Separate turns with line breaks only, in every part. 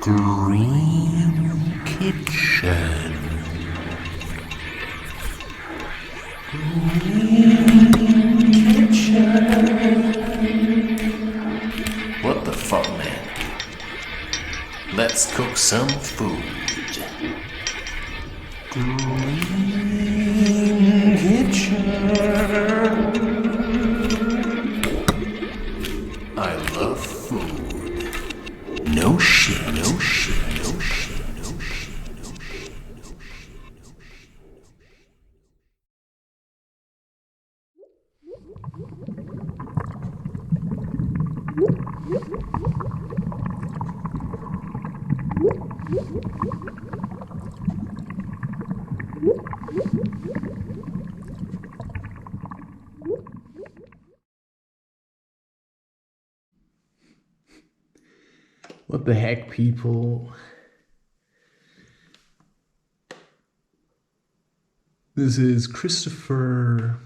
Dream Kitchen. What the fuck, man? Let's cook some food. Dream Kitchen. I love food. No shit, no shit, no shit, no shit, no shit, no shit. What the heck, people? This is Christopher.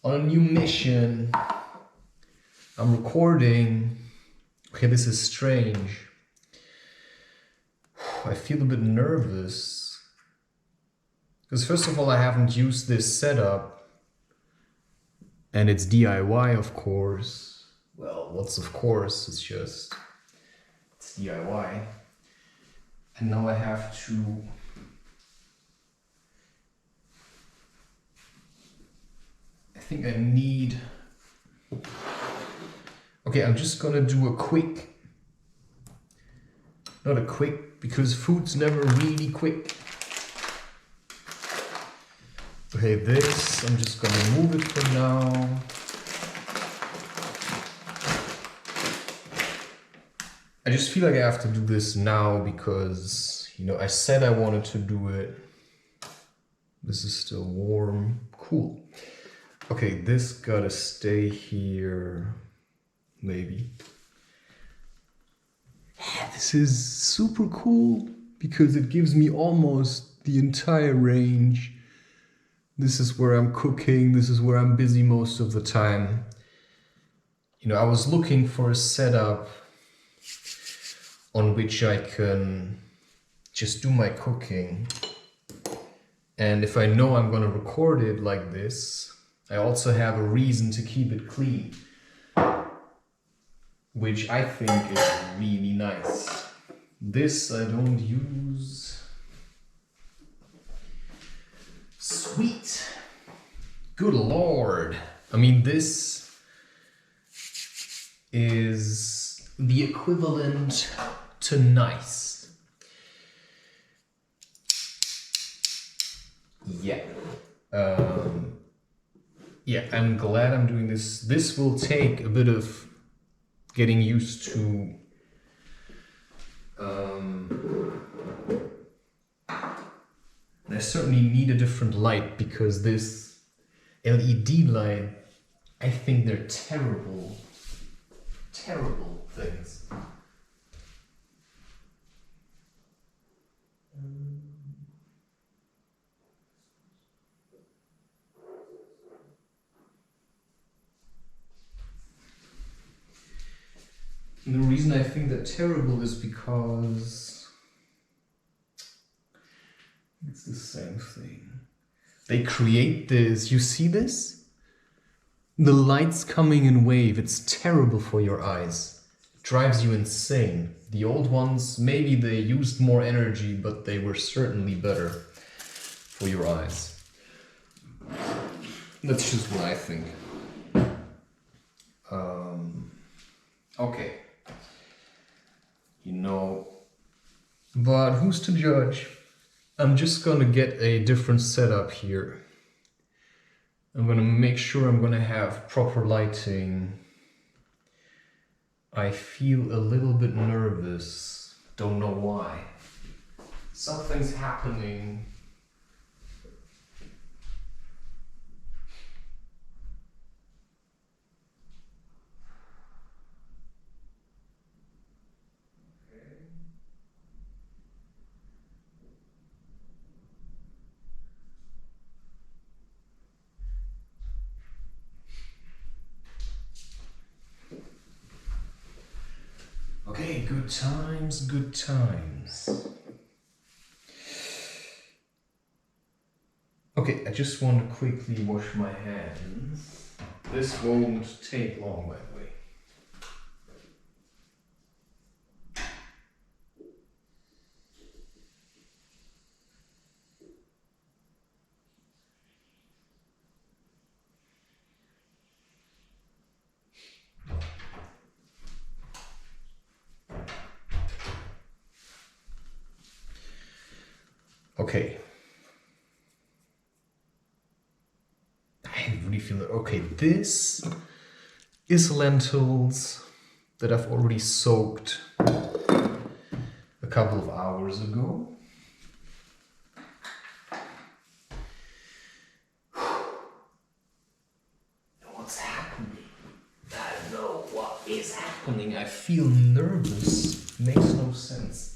On a new mission. I'm recording. Okay, this is strange. I feel a bit nervous. Because first of all, I haven't used this setup. And it's DIY, of course. Well, what's of course? It's DIY. And now I have to I need. Okay, I'm just gonna do a quick. Not a quick, because food's never really quick. Okay, this, I'm just gonna move it for now. I just feel like I have to do this now because, I said I wanted to do it. This is still warm. Cool. Okay, this gotta stay here. Maybe. This is super cool because it gives me almost the entire range. This is where I'm cooking. This is where I'm busy most of the time. I was looking for a setup on which I can just do my cooking. And if I know I'm gonna record it like this, I also have a reason to keep it clean, which I think is really nice. This I don't use. Sweet. Good Lord. I mean, this is the equivalent to nice. Yeah. Yeah, I'm glad I'm doing this. This will take a bit of getting used to. I certainly need a different light because this LED light, I think they're terrible, terrible things. And the reason I think they're terrible is because it's the same thing. They create this, you see this? The light's coming in wave, it's terrible for your eyes. It drives you insane. The old ones, maybe they used more energy, but they were certainly better for your eyes. That's just what I think. Okay. But who's to judge? I'm just gonna get a different setup here. I'm gonna make sure I'm gonna have proper lighting. I feel a little bit nervous. Don't know why. Something's happening. good times, good times. Okay, I just want to quickly wash my hands. This won't take long, by the way. Okay. I really feel it. Okay, this is lentils that I've already soaked a couple of hours ago. What's happening? I don't know what is happening. I feel nervous. Makes no sense.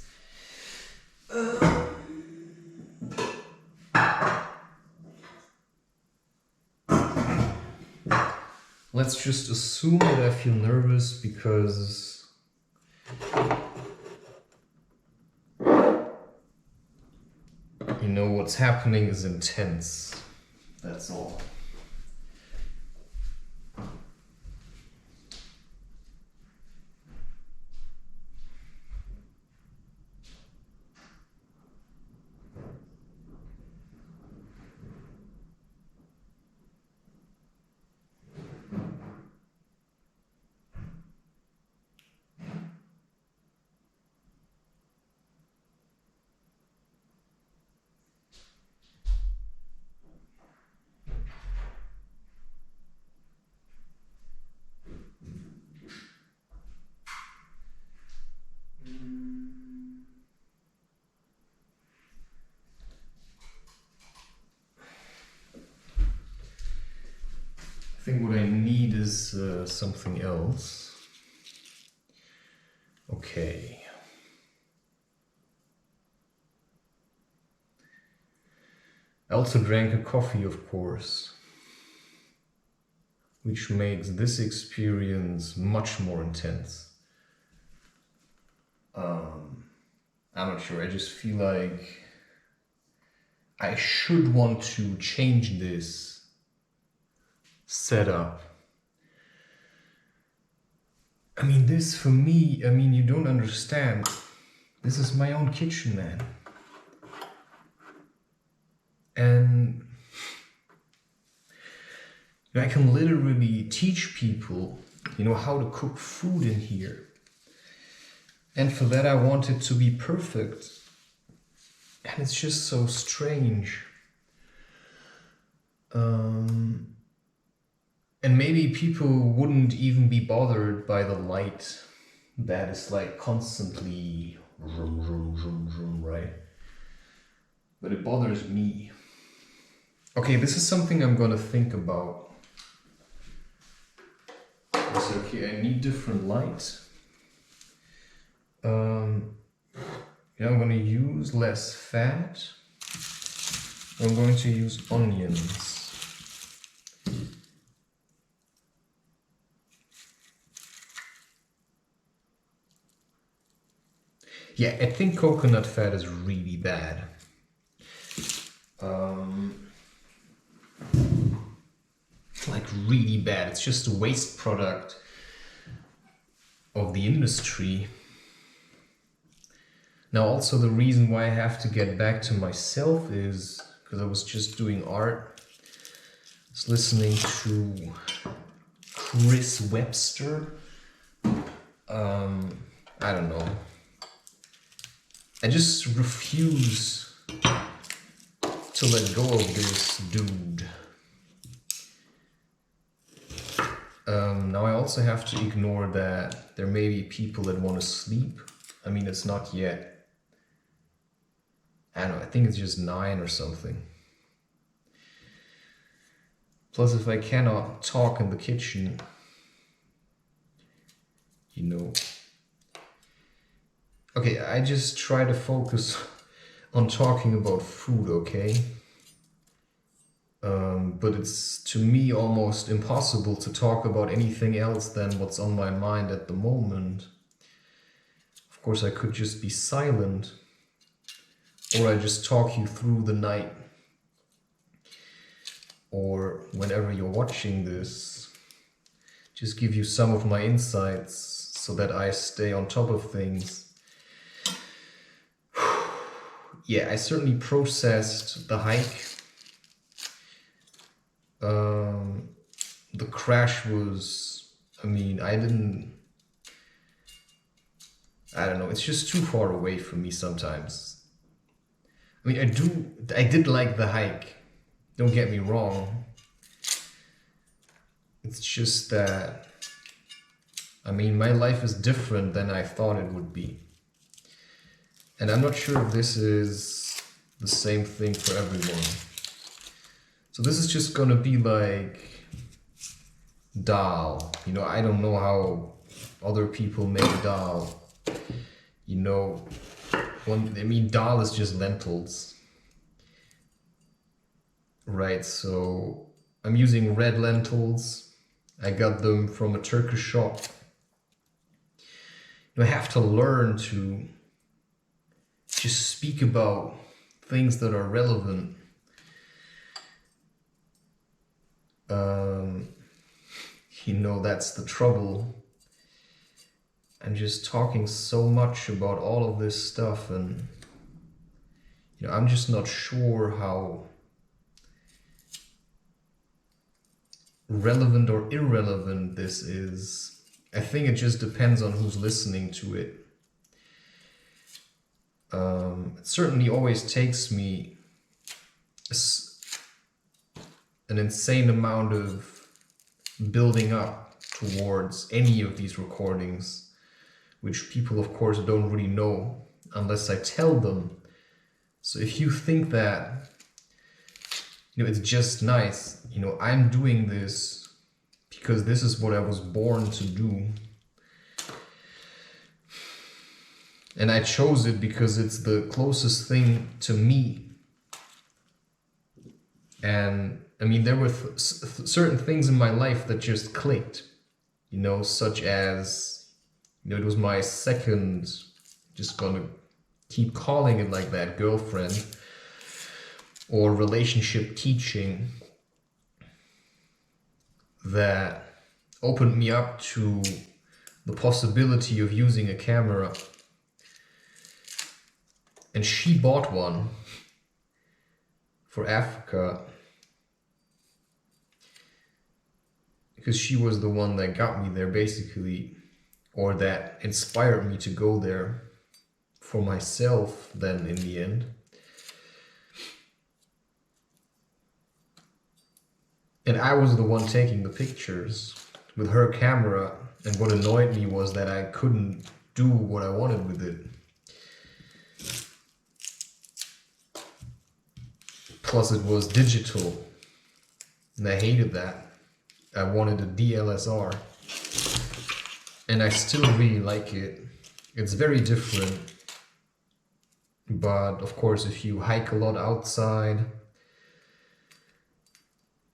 Let's just assume that I feel nervous because you know what's happening is intense. That's all. I think what I need is something else. Okay. I also drank a coffee, of course, which makes this experience much more intense. I'm not sure, I just feel like I should want to change this setup. I mean, this for me, I mean, you don't understand. This is my own kitchen, man. And I can literally teach people, you know, how to cook food in here. And for that, I want it to be perfect. And it's just so strange. And maybe people wouldn't even be bothered by the light that is like constantly vroom, vroom, vroom, vroom, right? But it bothers me. Okay, this is something I'm gonna think about. So, okay, I need different light. Yeah, I'm gonna use less fat. I'm going to use onions. Yeah, I think coconut fat is really bad. Like really bad. It's just a waste product of the industry. Now also the reason why I have to get back to myself is because I was just doing art. I was listening to Chris Webster. I don't know. I just refuse to let go of this dude. Now I also have to ignore that there may be people that want to sleep. I mean, it's not yet. I don't know, I think it's just 9 or something. Plus, if I cannot talk in the kitchen, you know. Okay, I just try to focus on talking about food, okay? But it's, to me, almost impossible to talk about anything else than what's on my mind at the moment. course, I could just be silent, or I just talk you through the night, or whenever you're watching this, just give you some of my insights so that I stay on top of things. Yeah, I certainly processed the hike. The crash was, I mean, I don't know, it's just too far away from me sometimes. I mean, I did like the hike, don't get me wrong. It's just that, I mean, my life is different than I thought it would be. And I'm not sure if this is the same thing for everyone. So this is just gonna be like dal. You know, I don't know how other people make dal. You know, dal is just lentils. Right, so I'm using red lentils. I got them from a Turkish shop. You have to learn to just speak about things that are relevant. You know, that's the trouble. I'm just talking so much about all of this stuff, and you know, I'm just not sure how relevant or irrelevant this is. I think it just depends on who's listening to it. It certainly always takes me an insane amount of building up towards any of these recordings, which people of course don't really know unless I tell them. So if you think that, you know, it's just nice, you know, I'm doing this because this is what I was born to do. And I chose it because it's the closest thing to me. And I mean, there were certain things in my life that just clicked, you know, such as, you know, it was my second, just gonna keep calling it like that, girlfriend, or relationship teaching that opened me up to the possibility of using a camera. And she bought one for Africa because she was the one that got me there, basically, or that inspired me to go there for myself then in the end. And I was the one taking the pictures with her camera, and what annoyed me was that I couldn't do what I wanted with it. Plus it was digital, and I hated that. I wanted a DLSR, and I still really like it. It's very different, but of course if you hike a lot outside,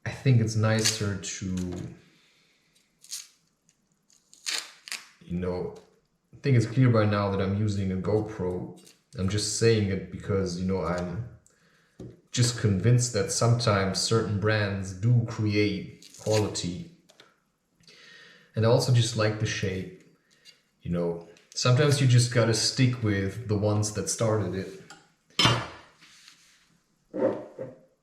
I think it's nicer to, you know, I think it's clear by now that I'm using a GoPro. I'm just saying it because, you know, I'm just convinced that sometimes certain brands do create quality. And I also just like the shape. You know, sometimes you just gotta stick with the ones that started it.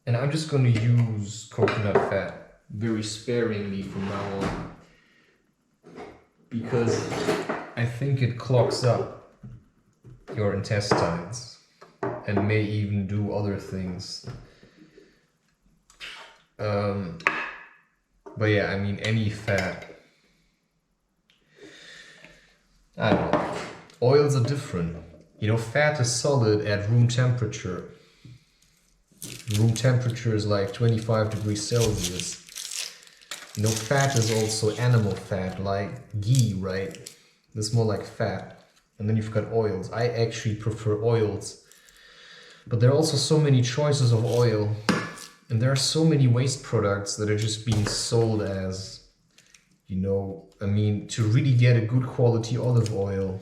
And I'm just gonna use coconut fat very sparingly from now on, because I think it clogs up your intestines and may even do other things. But yeah, I mean, any fat. I don't know. Oils are different. You know, fat is solid at room temperature. Room temperature is like 25 degrees Celsius. You know, fat is also animal fat, like ghee, right? It's more like fat. And then you've got oils. I actually prefer oils. But there are also so many choices of oil. And there are so many waste products that are just being sold as, you know, I mean, to really get a good quality olive oil,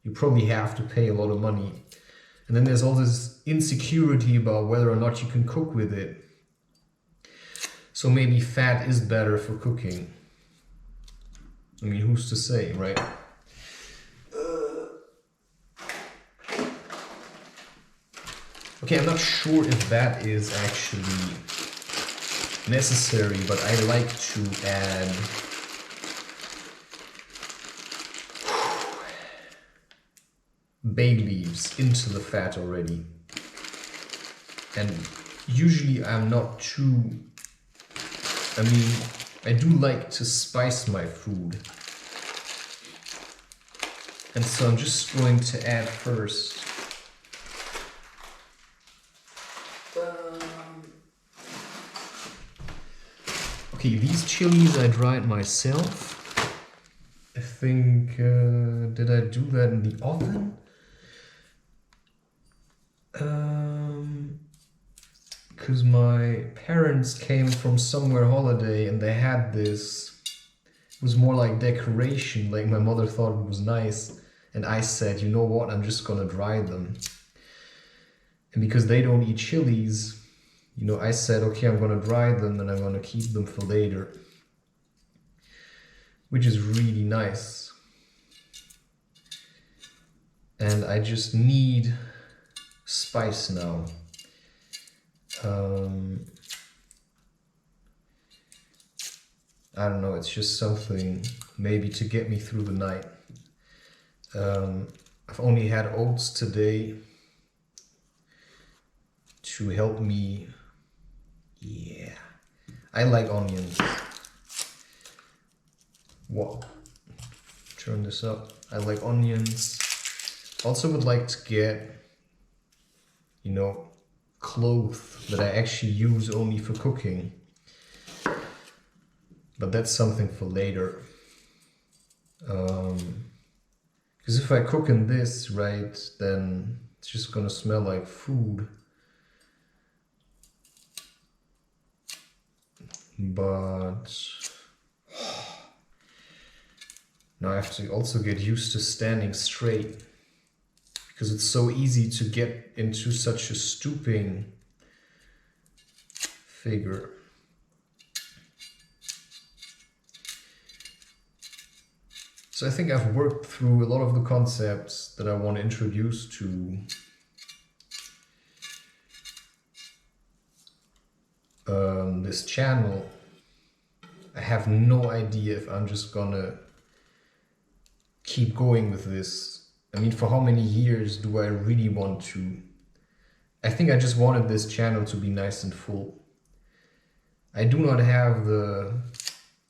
you probably have to pay a lot of money. And then there's all this insecurity about whether or not you can cook with it. So maybe fat is better for cooking. I mean, who's to say, right? Okay, I'm not sure if that is actually necessary, but I like to add bay leaves into the fat already. And usually I'm not too, I mean, I do like to spice my food. And so I'm just going to add first okay, these chilies I dried myself. I think, did I do that in the oven? Because my parents came from somewhere holiday and they had this. It was more like decoration, like my mother thought it was nice. And I said, you know what, I'm just gonna dry them. And because they don't eat chilies, you know, I said, okay, I'm gonna dry them and I'm gonna keep them for later. Which is really nice. And I just need spice now. I don't know, it's just something maybe to get me through the night. I've only had oats today to help me. Yeah, I like onions. What? Turn this up. I like onions. Also would like to get, you know, cloves that I actually use only for cooking. But that's something for later. Because if I cook in this, right, then it's just gonna smell like food. But now I have to also get used to standing straight, because it's so easy to get into such a stooping figure. So I think I've worked through a lot of the concepts that I want to introduce to this channel. I have no idea if I'm just gonna keep going with this. I mean, for how many years do I really want to? I think I just wanted this channel to be nice and full. I do not have the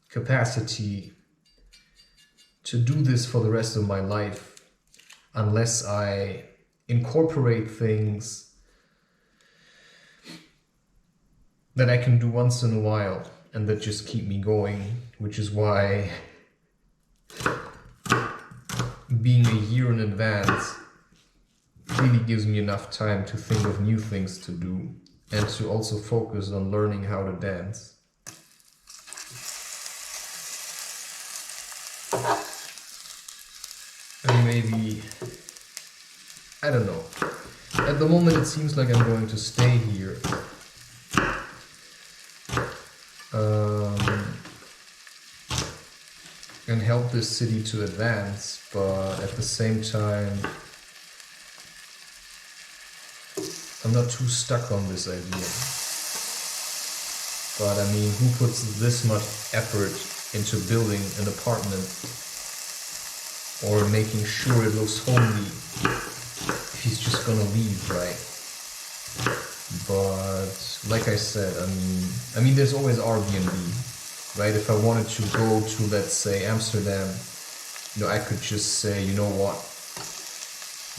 capacity to do this for the rest of my life unless I incorporate things that I can do once in a while and that just keep me going, which is why being a year in advance really gives me enough time to think of new things to do and to also focus on learning how to dance. And maybe, I don't know. At the moment it seems like I'm going to stay here. And help this city to advance, but at the same time, I'm not too stuck on this idea. But I mean, who puts this much effort into building an apartment or making sure it looks homely if he's just gonna leave, right? But like I said, I mean, there's always Airbnb. Right, if I wanted to go to, let's say, Amsterdam, you know, I could just say, you know what,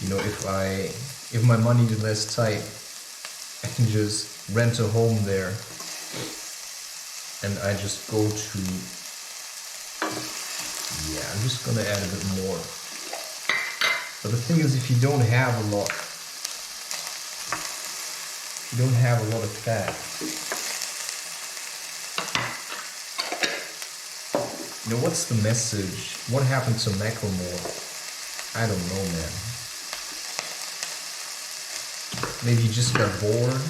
you know, if my money is less tight, I can just rent a home there, and I just go to, yeah, I'm just gonna add a bit more. But the thing is, if you don't have a lot, of fat, you know, what's the message? What happened to Macklemore? I don't know, man. Maybe you just got bored.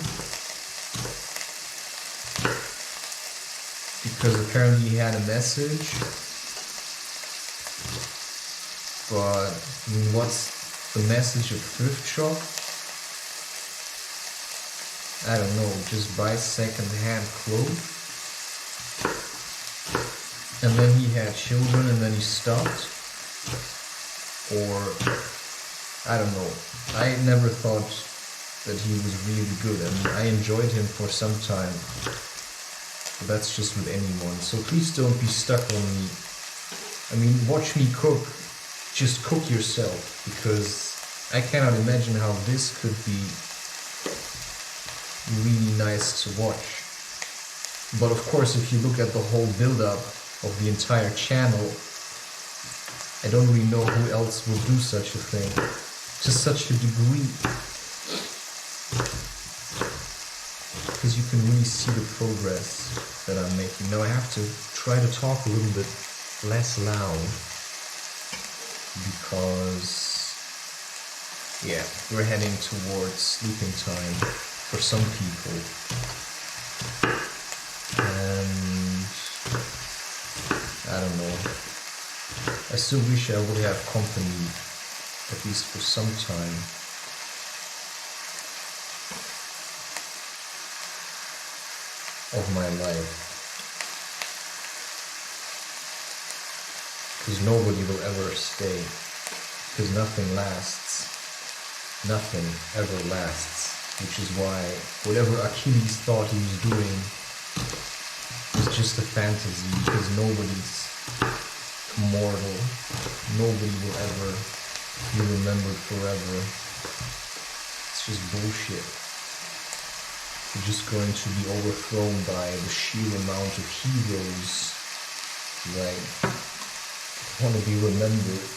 Because apparently he had a message. But I mean, what's the message of thrift shop? I don't know, just buy second-hand clothes. And then he had children and then he stopped. Or, I don't know. I never thought that he was really good. I mean, I enjoyed him for some time. But that's just with anyone. So please don't be stuck on me. I mean, watch me cook. Just cook yourself. Because I cannot imagine how this could be really nice to watch. But of course, if you look at the whole build-up of the entire channel, I don't really know who else would do such a thing to such a degree, because you can really see the progress that I'm making. Now I have to try to talk a little bit less loud because, yeah, we're heading towards sleeping time for some people. And I don't know. I still wish I would have company, at least for some time. Of my life. Because nobody will ever stay. Because nothing lasts. Nothing ever lasts. Which is why whatever Achilles thought he was doing was just a fantasy, because nobody's immortal. Nobody will ever be remembered forever. It's just bullshit. You're just going to be overthrown by the sheer amount of heroes that want to be remembered.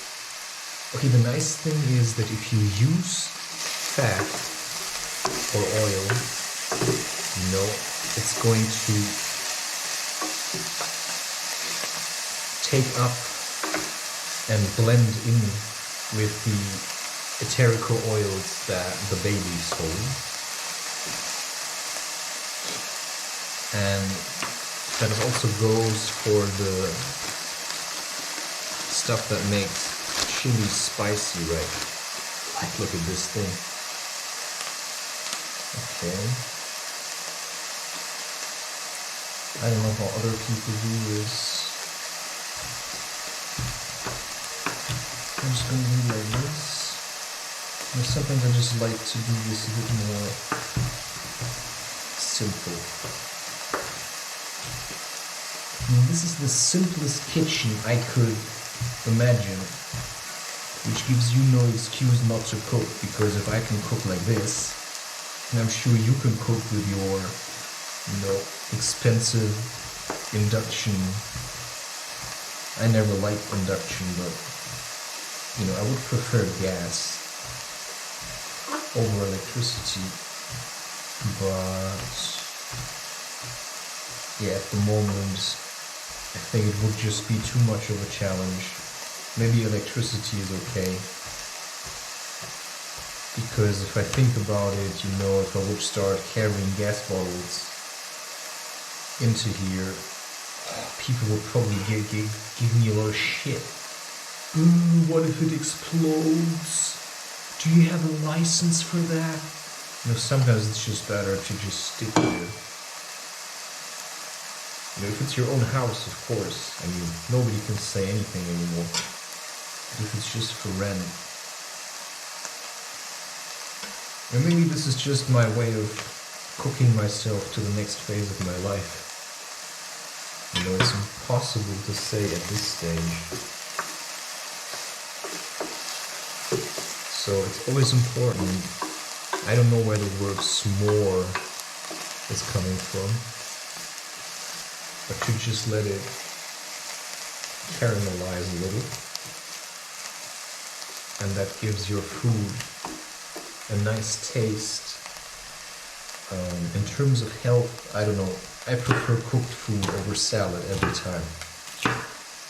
Okay, the nice thing is that if you use fat or oil, you know, it's going to take up and blend in with the eterical oils that the babies hold. And that also goes for the stuff that makes chili spicy, right? Like, look at this thing. Okay. I don't know how other people do this. I'm just going to do like this. And sometimes I just like to do this a bit more simple. I mean, this is the simplest kitchen I could imagine, which gives you no excuse not to cook, because if I can cook like this, and I'm sure you can cook with your, you know, expensive induction. I never liked induction, but, you know, I would prefer gas over electricity, but yeah, at the moment I think it would just be too much of a challenge. Maybe electricity is okay, because if I think about it, you know, if I would start carrying gas bottles into here, people would probably give me a lot of shit. Ooh, what if it explodes? Do you have a license for that? You know, sometimes it's just better to just stick here. You know, if it's your own house, of course, I mean, nobody can say anything anymore. But if it's just for rent. And maybe this is just my way of cooking myself to the next phase of my life. You know, it's impossible to say at this stage. So it's always important. I don't know where the word s'more is coming from, but to just let it caramelize a little, and that gives your food a nice taste. In terms of health, I don't know, I prefer cooked food over salad every time.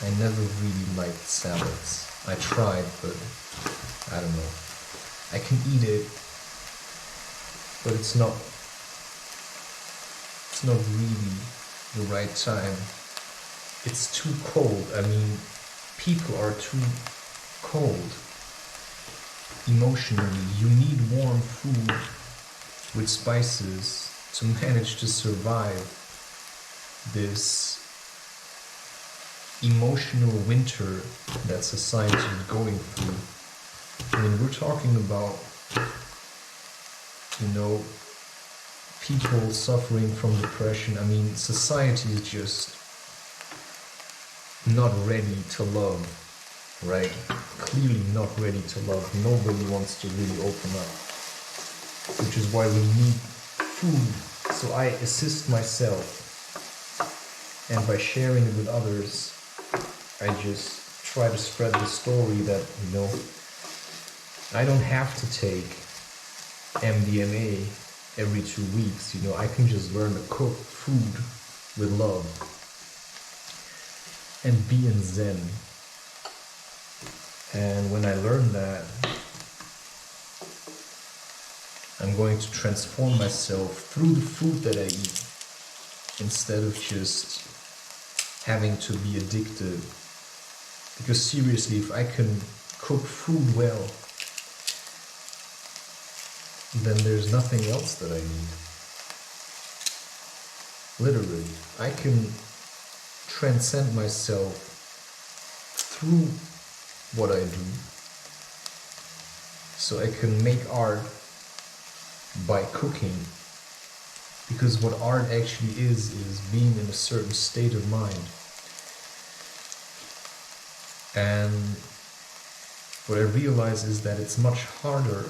I never really liked salads. I tried, but I don't know. I can eat it, but it's not really the right time. It's too cold. I mean, people are too cold emotionally. You need warm food with spices to manage to survive this emotional winter that society is going through. I mean, we're talking about, people suffering from depression. I mean, society is just not ready to love, right? Clearly not ready to love. Nobody wants to really open up, which is why we need food. So I assist myself, and by sharing it with others, I just try to spread the story that, I don't have to take MDMA every 2 weeks. I can just learn to cook food with love and be in Zen. And when I learn that, I'm going to transform myself through the food that I eat, instead of just having to be addicted. Because seriously, if I can cook food well, then there's nothing else that I need. Literally, I can transcend myself through what I do. So I can make art by cooking. Because what art actually is being in a certain state of mind. And what I realize is that it's much harder,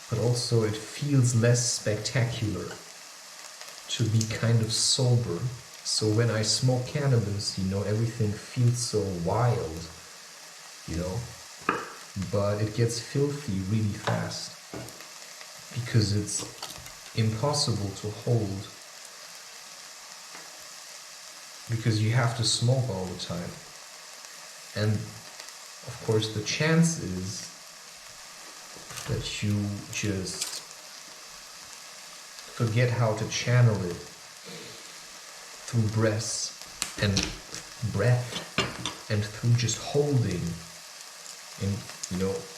but also it feels less spectacular to be kind of sober. So when I smoke cannabis, everything feels so wild, but it gets filthy really fast because it's impossible to hold, because you have to smoke all the time. And of course the chance is that you just forget how to channel it through breath and through just holding and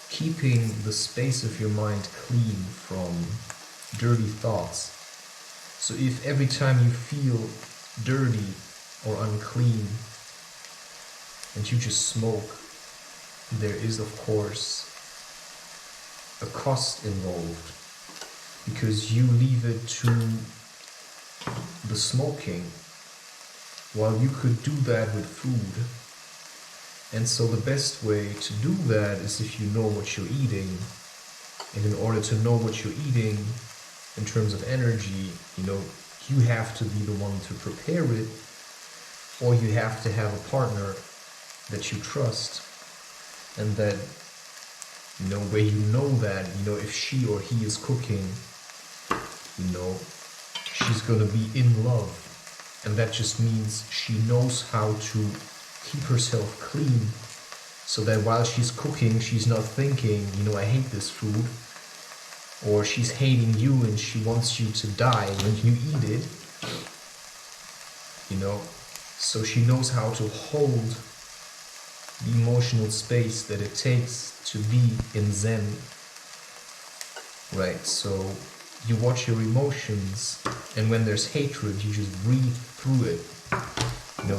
keeping the space of your mind clean from dirty thoughts. So if every time you feel dirty or unclean and you just smoke, there is of course a cost involved, because you leave it to the smoking while you could do that with food. And so the best way to do that is if you know what you're eating. And in order to know what you're eating in terms of energy, you have to be the one to prepare it, or you have to have a partner that you trust, and that where that if she or he is cooking, she's gonna be in love, and that just means she knows how to keep herself clean, so that while she's cooking, she's not thinking, I hate this food, or she's hating you and she wants you to die when you eat it, so she knows how to hold the emotional space that it takes to be in Zen, right? So you watch your emotions, and when there's hatred, you just breathe through it.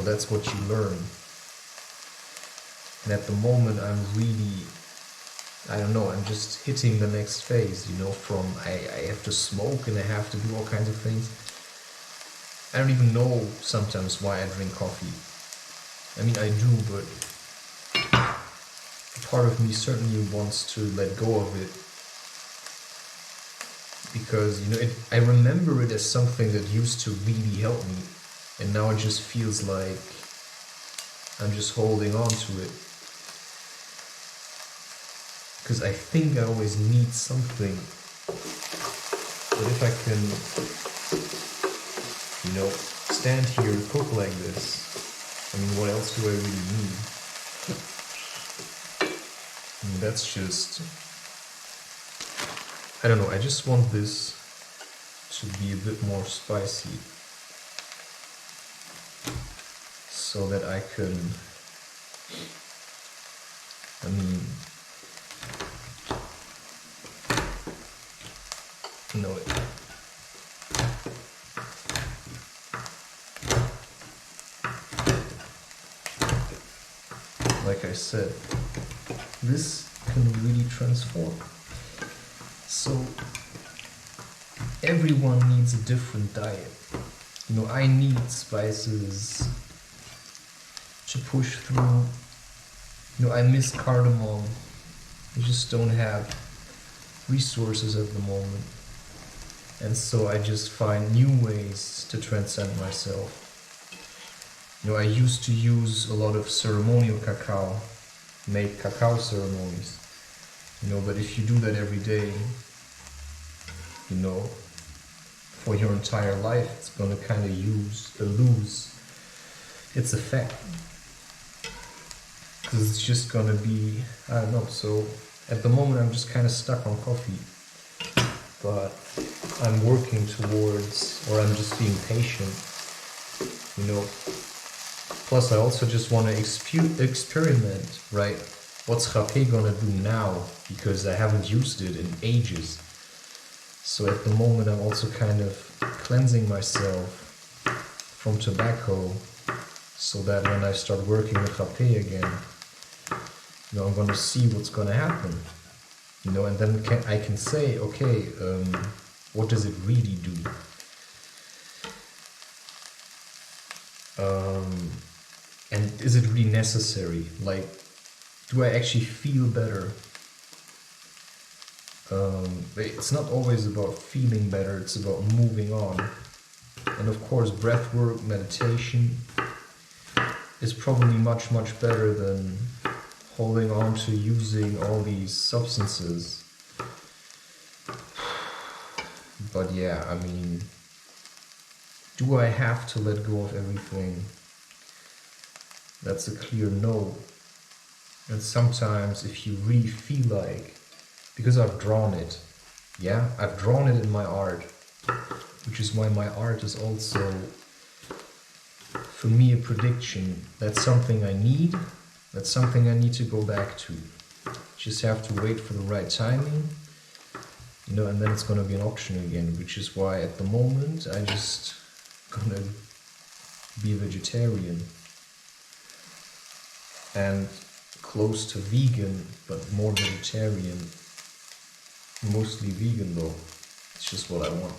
That's what you learn. And at the moment, I'm really, I'm just hitting the next phase, from I have to smoke and I have to do all kinds of things. I don't even know sometimes why I drink coffee. I mean, I do, but a part of me certainly wants to let go of it, because I remember it as something that used to really help me, and now it just feels like I'm just holding on to it, because I think I always need something. But if I can stand here and cook like this, I mean, what else do I really need? I mean, that's just... I don't know, I just want this to be a bit more spicy so that I can... I mean... No, like I said, this can really transform. So everyone needs a different diet. You know, I need spices to push through. You know, I miss cardamom. I just don't have resources at the moment. And so I just find new ways to transcend myself. You know, I used to use a lot of ceremonial cacao, make cacao ceremonies. You know, but if you do that every day, you know, for your entire life, it's gonna kind of lose its effect. Because it's just gonna be, I don't know, so at the moment I'm just kind of stuck on coffee. But I'm working towards, or I'm just being patient, you know. Plus I also just want to experiment, right? What's rapé gonna do now? Because I haven't used it in ages. So at the moment I'm also kind of cleansing myself from tobacco so that when I start working with rapé again, you know, I'm gonna see what's gonna happen. You know, and then I can say, okay, what does it really do? And is it really necessary? Like, do I actually feel better? It's not always about feeling better, it's about moving on. And of course, breath work, meditation is probably much, much better than holding on to using all these substances. But yeah, I mean, do I have to let go of everything? That's a clear no. And sometimes if you really feel like, because I've drawn it, yeah, I've drawn it in my art, which is why my art is also, for me, a prediction. That's something I need. That's something I need to go back to. Just have to wait for the right timing, you know, and then it's gonna be an option again, which is why at the moment I just gonna be a vegetarian and close to vegan, but more vegetarian, mostly vegan though. It's just what I want.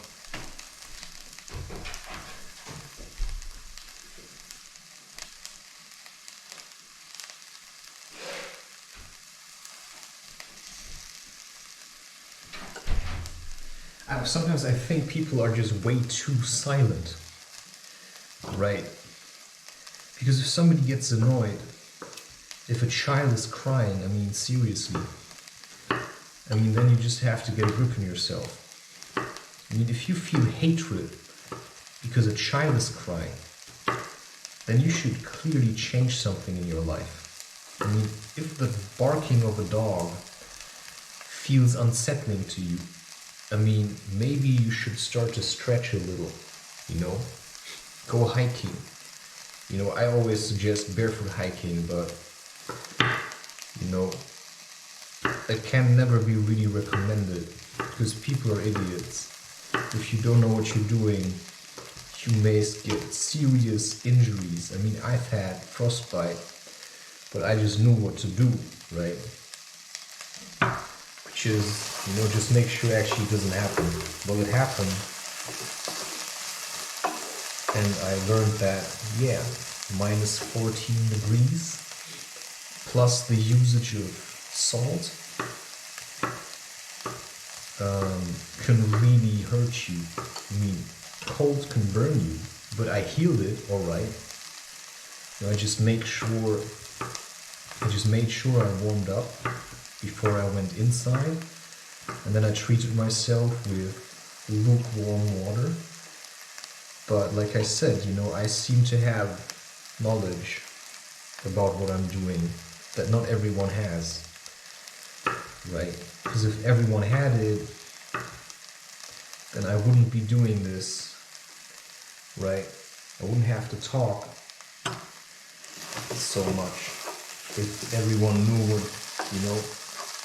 Sometimes I think people are just way too silent, right? Because if somebody gets annoyed, if a child is crying, I mean, seriously, I mean, then you just have to get a grip on yourself. I mean, if you feel hatred because a child is crying, then you should clearly change something in your life. I mean, if the barking of a dog feels unsettling to you, I mean, maybe you should start to stretch a little, you know, go hiking. You know, I always suggest barefoot hiking, but, you know, it can never be really recommended because people are idiots. If you don't know what you're doing, you may get serious injuries. I mean, I've had frostbite, but I just knew what to do, right? Which is, you know, just make sure actually it doesn't happen. Well, it happened. And I learned that, yeah, minus 14 degrees, plus the usage of salt, can really hurt you. I mean, cold can burn you, but I healed it, alright. You know, I just made sure I warmed up before I went inside, and then I treated myself with lukewarm water. But like I said, you know, I seem to have knowledge about what I'm doing that not everyone has, right? Because if everyone had it, then I wouldn't be doing this, right? I wouldn't have to talk so much if everyone knew what, you know.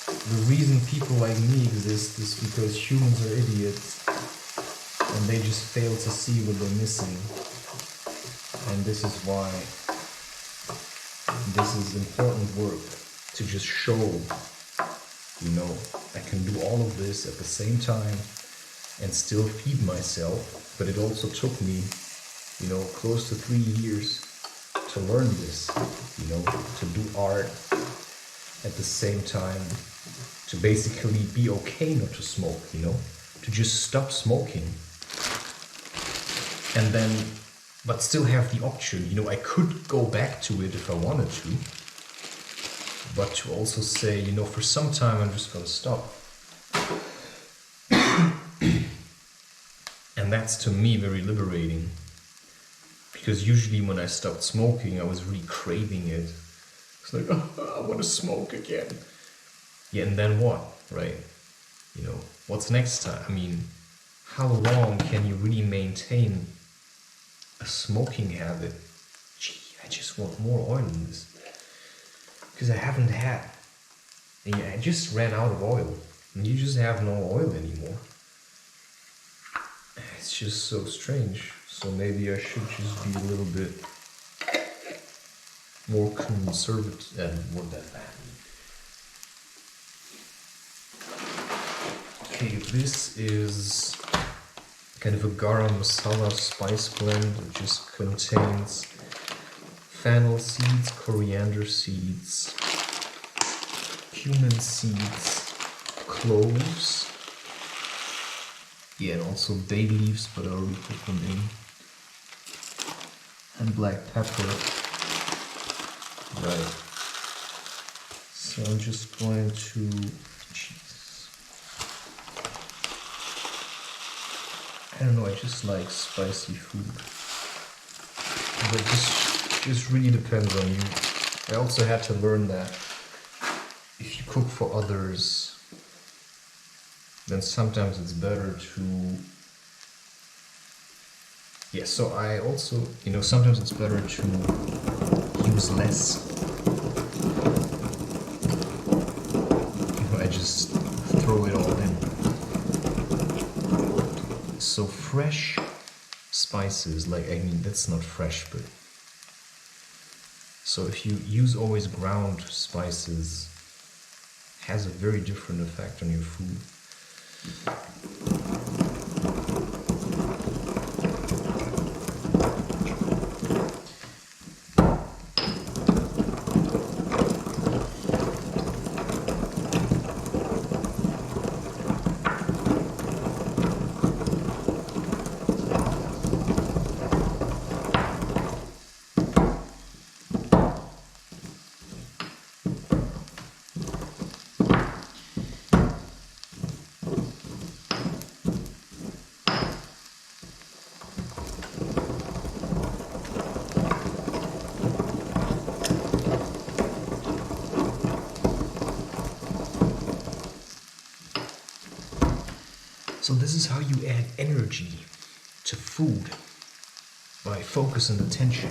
The reason people like me exist is because humans are idiots and they just fail to see what they're missing. And this is why this is important work, to just show, you know, I can do all of this at the same time and still feed myself. But it also took me, you know, close to 3 years to learn this, you know, to do art at the same time, to basically be okay not to smoke, you know, to just stop smoking. And then, but still have the option, you know, I could go back to it if I wanted to, but to also say, you know, for some time I'm just gonna stop. And that's to me very liberating, because usually when I stopped smoking, I was really craving it. It's like, oh, I want to smoke again. Yeah, and then what, right? You know, what's next time? I mean, how long can you really maintain a smoking habit? Gee, I just want more oil in this. Because I haven't had. And yeah, I just ran out of oil. And you just have no oil anymore. It's just so strange. So maybe I should just be a little bit more conservative. What that bad. Okay, this is kind of a garam masala spice blend. It just contains fennel seeds, coriander seeds, cumin seeds, cloves, yeah, and also bay leaves, but I already put them in, and black pepper. Right. So I'm just going to, I don't know, I just like spicy food. But this just really depends on you. I also had to learn that if you cook for others, then sometimes it's better to, yeah, so I also, you know, sometimes it's better to use less. You know, I just throw it all in. So fresh spices, like, I mean, that's not fresh, but so if you use always ground spices, has a very different effect on your food. So this is how you add energy to food, by focus and attention.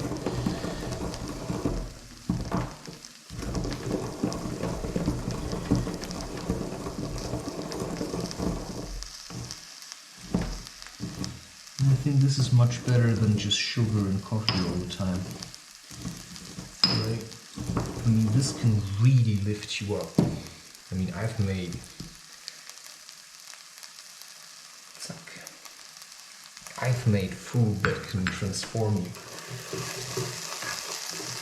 And I think this is much better than just sugar and coffee all the time. Right? I mean, this can really lift you up. I mean, I've made food that can transform you.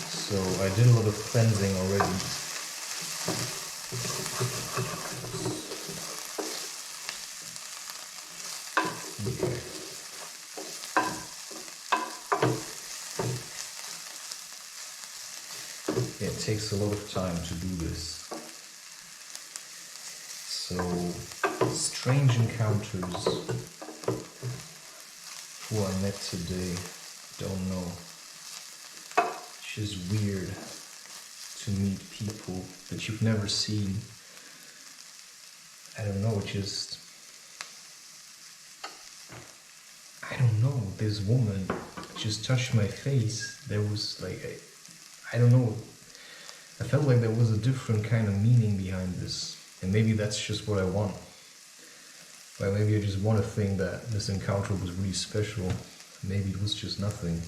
So I did a lot of cleansing already. Okay. Yeah, it takes a lot of time to do this. So, strange encounters. Who I met today, don't know. just weird to meet people that you've never seen. I don't know, I don't know, this woman just touched my face. There was like, I don't know, I felt like there was a different kind of meaning behind this. And maybe that's just what I want. Well, maybe I just want to think that this encounter was really special. Maybe it was just nothing.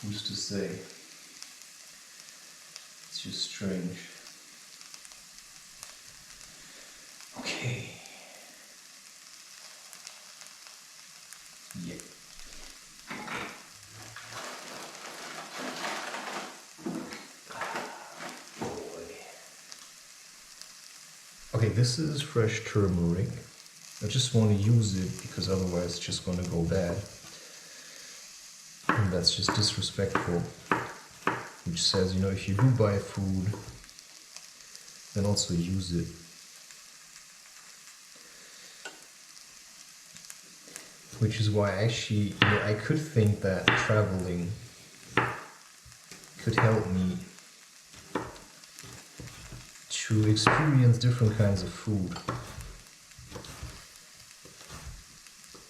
Who's to say? It's just strange. Okay. Yeah. Okay, this is fresh turmeric. I just want to use it because otherwise it's just going to go bad. And that's just disrespectful. Which says, you know, if you do buy food, then also use it. Which is why actually, you know, I could think that traveling could help me to experience different kinds of food,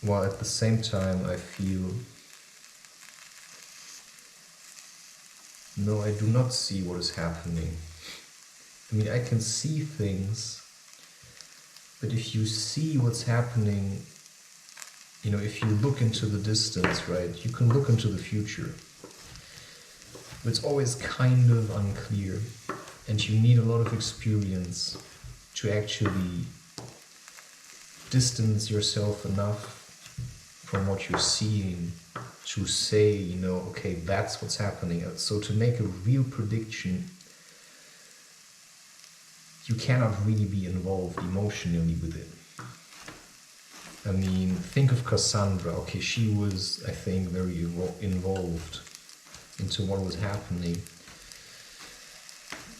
while at the same time I feel, no, I do not see what is happening. I mean, I can see things, but if you see what's happening, you know, if you look into the distance, right, you can look into the future. But it's always kind of unclear, and you need a lot of experience to actually distance yourself enough from what you're seeing to say, you know, okay, that's what's happening. So to make a real prediction, you cannot really be involved emotionally with it. I mean, think of Cassandra. Okay, she was, I think, very involved into what was happening.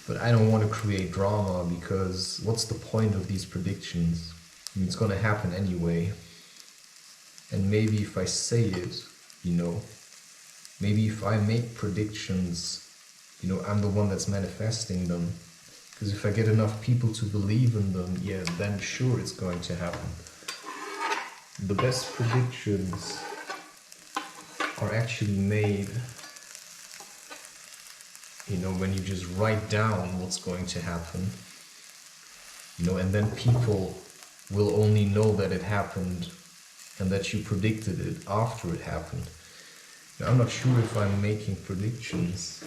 But I don't want to create drama, because what's the point of these predictions? I mean, it's going to happen anyway. And maybe if I say it, you know, maybe if I make predictions, you know, I'm the one that's manifesting them. Because if I get enough people to believe in them, yeah, then sure, it's going to happen. The best predictions are actually made, you know, when you just write down what's going to happen, you know, and then people will only know that it happened and that you predicted it after it happened. Now, I'm not sure if I'm making predictions.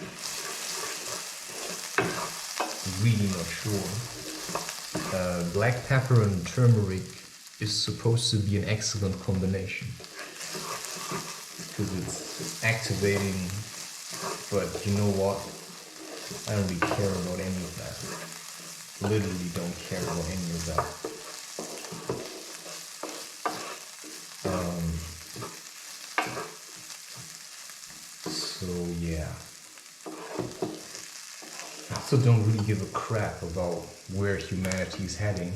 Really not sure. Black pepper and turmeric is supposed to be an excellent combination because it's activating, but you know what? I don't really care about any of that. Literally don't care about any of that. So yeah. I also don't really give a crap about where humanity is heading.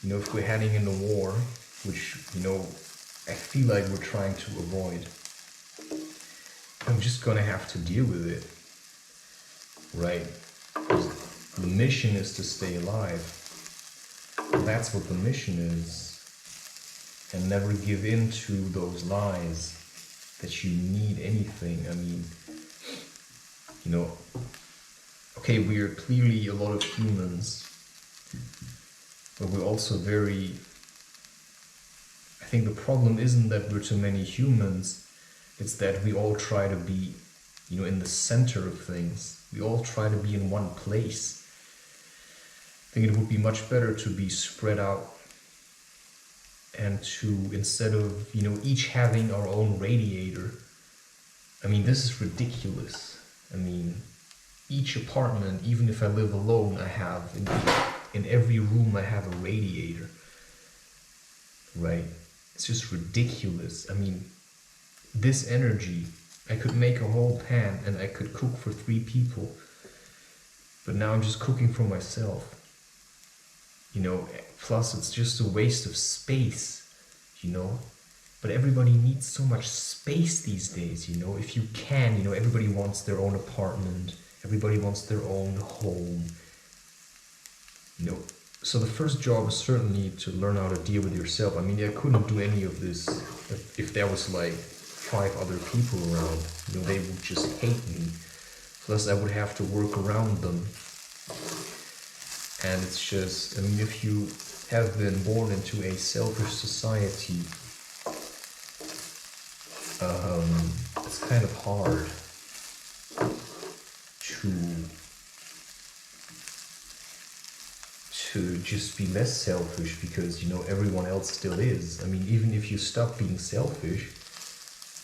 You know, if we're heading in a war, which, you know, I feel like we're trying to avoid, I'm just gonna have to deal with it, right? The mission is to stay alive. That's what the mission is. And never give in to those lies that you need anything. I mean, you know, okay, we are clearly a lot of humans, but we're also very, I think the problem isn't that we're too many humans, it's that we all try to be, you know, in the center of things. We all try to be in one place. I think it would be much better to be spread out and to, instead of, you know, each having our own radiator. I mean, this is ridiculous. I mean, each apartment, even if I live alone, I have, in every room I have a radiator, right? It's just ridiculous. I mean, this energy, I could make a whole pan and I could cook for 3 people, but now I'm just cooking for myself. You know, plus it's just a waste of space, you know? But everybody needs so much space these days, you know. If you can, you know, everybody wants their own apartment, everybody wants their own home, you know. So the first job is certainly to learn how to deal with yourself. I mean, I couldn't do any of this if there was like 5 other people around. You know, they would just hate me. Plus, I would have to work around them. And it's just, I mean, if you have been born into a selfish society, it's kind of hard to just be less selfish, because, you know, everyone else still is. I mean, even if you stop being selfish,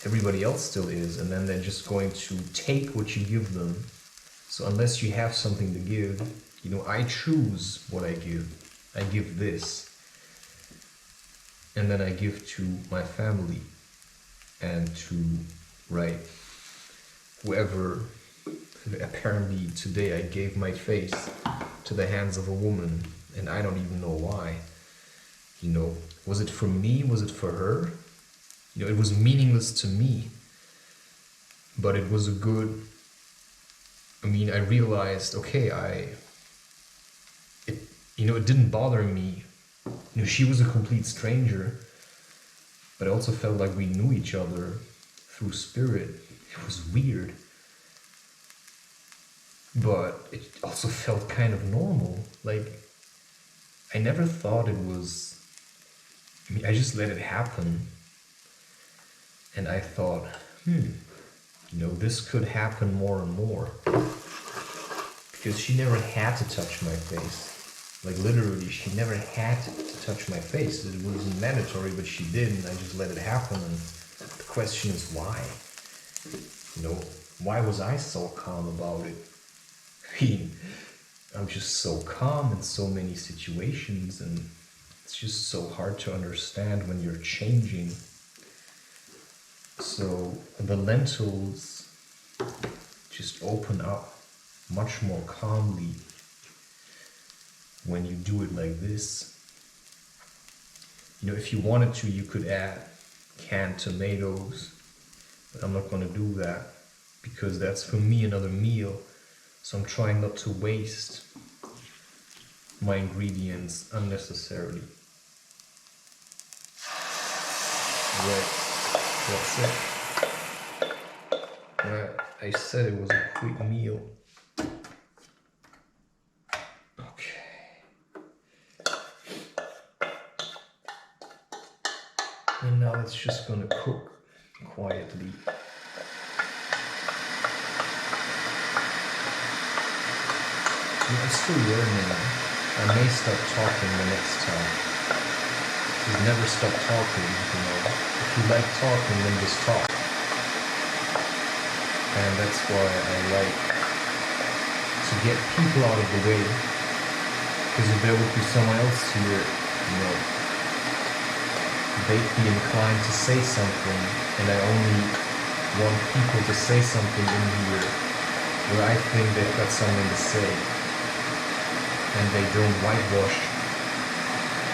everybody else still is, and then they're just going to take what you give them. So unless you have something to give, you know, I choose what I give. I give this, and then I give to my family and to, right, whoever. Apparently today I gave my face to the hands of a woman, and I don't even know why. You know, was it for me? Was it for her? You know, it was meaningless to me, but it was a good, I mean, I realized, okay, it didn't bother me. You know, she was a complete stranger, but I also felt like we knew each other through spirit. It was weird. But it also felt kind of normal. Like, I never thought it was, I mean, I just let it happen. And I thought, you know, this could happen more and more. Because she never had to touch my face. Like, literally, she never had to touch my face. It wasn't mandatory, but she did, and I just let it happen. And the question is why? You know, why was I so calm about it? I mean, I'm just so calm in so many situations, and it's just so hard to understand when you're changing. So the lentils just open up much more calmly when you do it like this. You know, if you wanted to, you could add canned tomatoes, but I'm not going to do that, because that's for me another meal. So I'm trying not to waste my ingredients unnecessarily. Right, that's it. Right, I said it was a quick meal. Okay. And now it's just gonna cook quietly. I'm still learning. I may stop talking the next time. Just never stop talking, you know. If you like talking, then just talk. And that's why I like to get people out of the way. Because if there would be someone else here, you know, they'd be inclined to say something, and I only want people to say something in here where I think they've got something to say. And they don't whitewash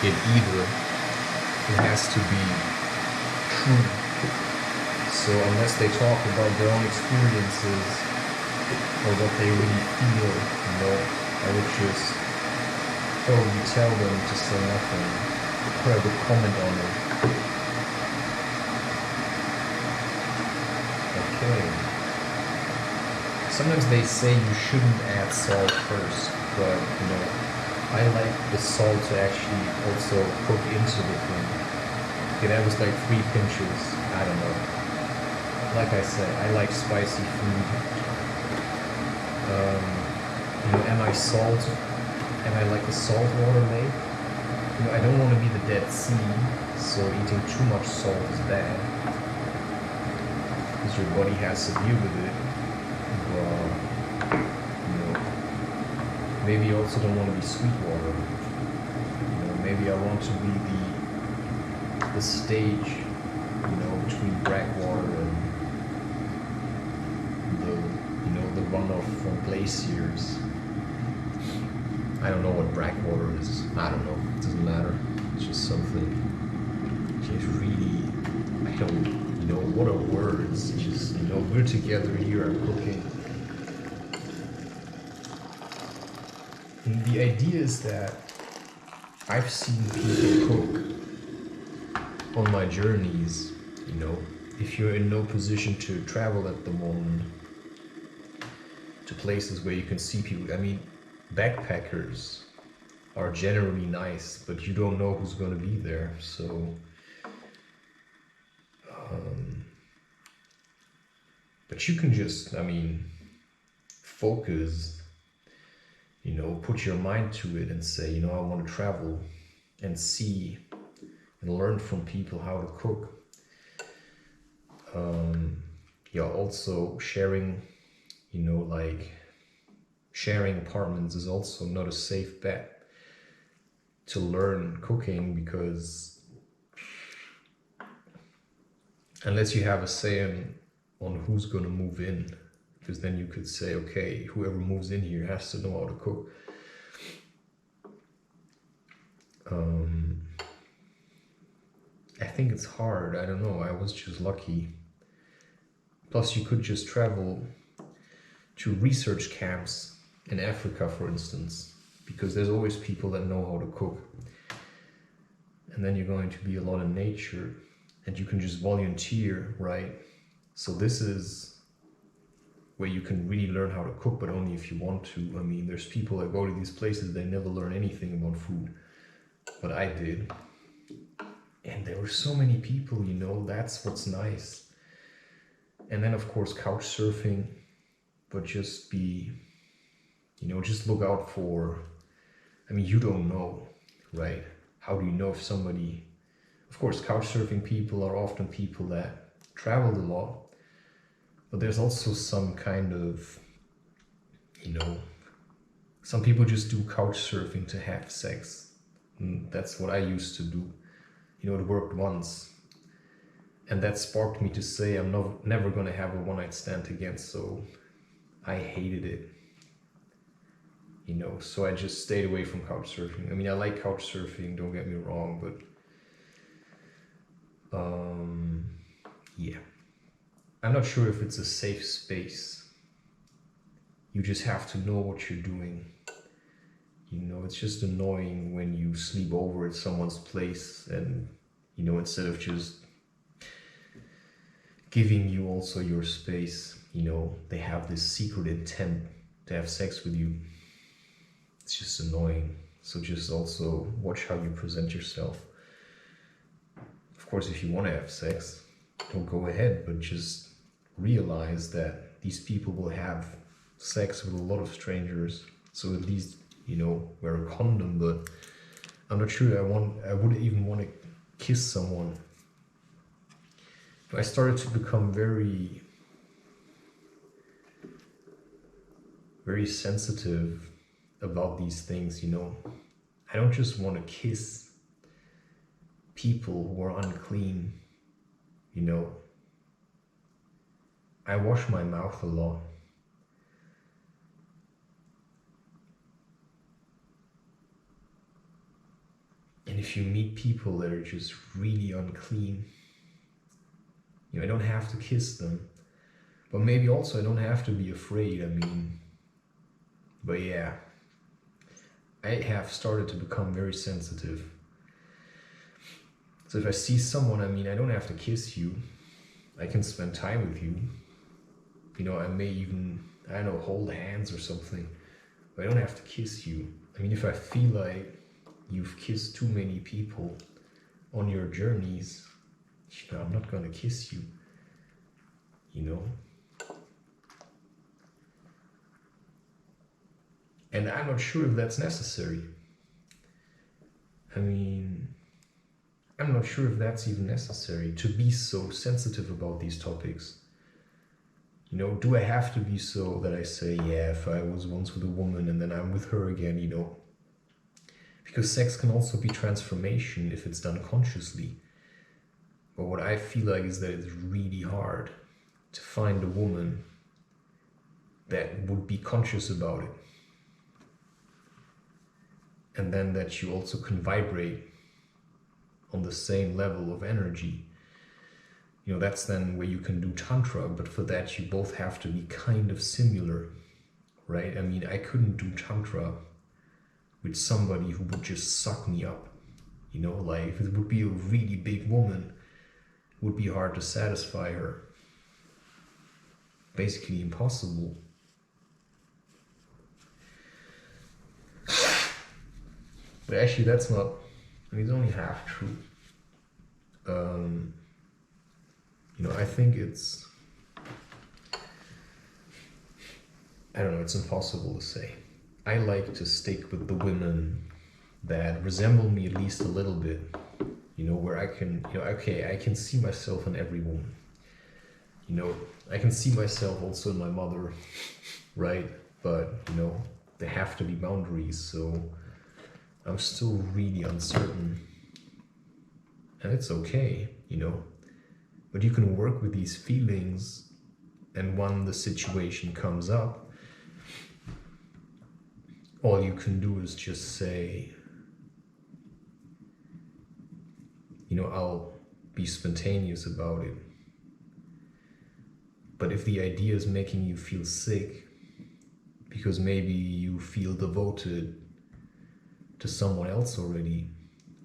it either. It has to be true. So unless they talk about their own experiences or what they really feel, you know, I would just probably tell them to say nothing, put a good comment on it. Okay. Sometimes they say you shouldn't add salt first. But, you know, I like the salt to actually also cook into the thing. Okay, that was like 3 pinches. I don't know. Like I said, I like spicy food. You know, am I salt? Am I like a saltwater lake? You know, I don't want to be the Dead Sea, so eating too much salt is bad. Because your body has to deal with it. Maybe I also don't want to be Sweetwater. You know, maybe I want to be the stage, you know, between Blackwater and the runoff from glaciers. I don't know what Blackwater is. I don't know. It doesn't matter. It's just something just really I don't know what are words. Just, we're together here, I'm cooking. And the idea is that I've seen people cook on my journeys, if you're in no position to travel at the moment to places where you can see people. I mean, backpackers are generally nice, but you don't know who's going to be there. So, but you can just, focus, put your mind to it and say, I want to travel and see and learn from people how to cook. Also sharing, sharing apartments is also not a safe bet to learn cooking, because unless you have a say on who's going to move in, because then you could say, okay, whoever moves in here has to know how to cook. I think it's hard. I don't know. I was just lucky. Plus, you could just travel to research camps in Africa, for instance, because there's always people that know how to cook. And then you're going to be a lot in nature, and you can just volunteer, right? So this is where you can really learn how to cook, but only if you want to. There's people that go to these places, they never learn anything about food, but I did. And there were so many people, that's what's nice. And then, of course, couch surfing, but just be, just look out for, you don't know, right? How do you know if somebody, of course, couch surfing people are often people that traveled a lot, but there's also some kind of, some people just do couch surfing to have sex. And that's what I used to do. It worked once. And that sparked me to say I'm never going to have a one-night stand again, so I hated it. So I just stayed away from couch surfing. I like couch surfing, don't get me wrong, but yeah. I'm not sure if it's a safe space. You just have to know what you're doing. It's just annoying when you sleep over at someone's place and, instead of just giving you also your space, they have this secret intent to have sex with you. It's just annoying. So just also watch how you present yourself. Of course, if you want to have sex, don't go ahead, but just realize that these people will have sex with a lot of strangers. So at least, wear a condom, but I'm not sure I would even want to kiss someone. I started to become very, very sensitive about these things, I don't just want to kiss people who are unclean, I wash my mouth a lot. And if you meet people that are just really unclean, I don't have to kiss them. But maybe also I don't have to be afraid, But yeah, I have started to become very sensitive. So if I see someone, I don't have to kiss you. I can spend time with you. I may even, hold hands or something. But I don't have to kiss you. If I feel like you've kissed too many people on your journeys, I'm not gonna kiss you, And I'm not sure if that's necessary. I'm not sure if that's even necessary to be so sensitive about these topics. Do I have to be so that I say, yeah, if I was once with a woman and then I'm with her again, Because sex can also be transformation if it's done consciously. But what I feel like is that it's really hard to find a woman that would be conscious about it. And then that you also can vibrate on the same level of energy. you know, that's then where you can do tantra, but for that you both have to be kind of similar, right? I mean, I couldn't do tantra with somebody who would just suck me up, you know, like if it would be a really big woman, it would be hard to satisfy her. Basically impossible. But actually that's not, I mean, it's only half true. You know, I think it's, I don't know, it's impossible to say. I like to stick with the women that resemble me at least a little bit, you know, where I can, you know, okay, I can see myself in every woman. You know, I can see myself also in my mother, right? But, you know, there have to be boundaries, so I'm still really uncertain. And it's okay, you know, but you can work with these feelings, and when the situation comes up, all you can do is just say, you know, I'll be spontaneous about it. But if the idea is making you feel sick, because maybe you feel devoted to someone else already,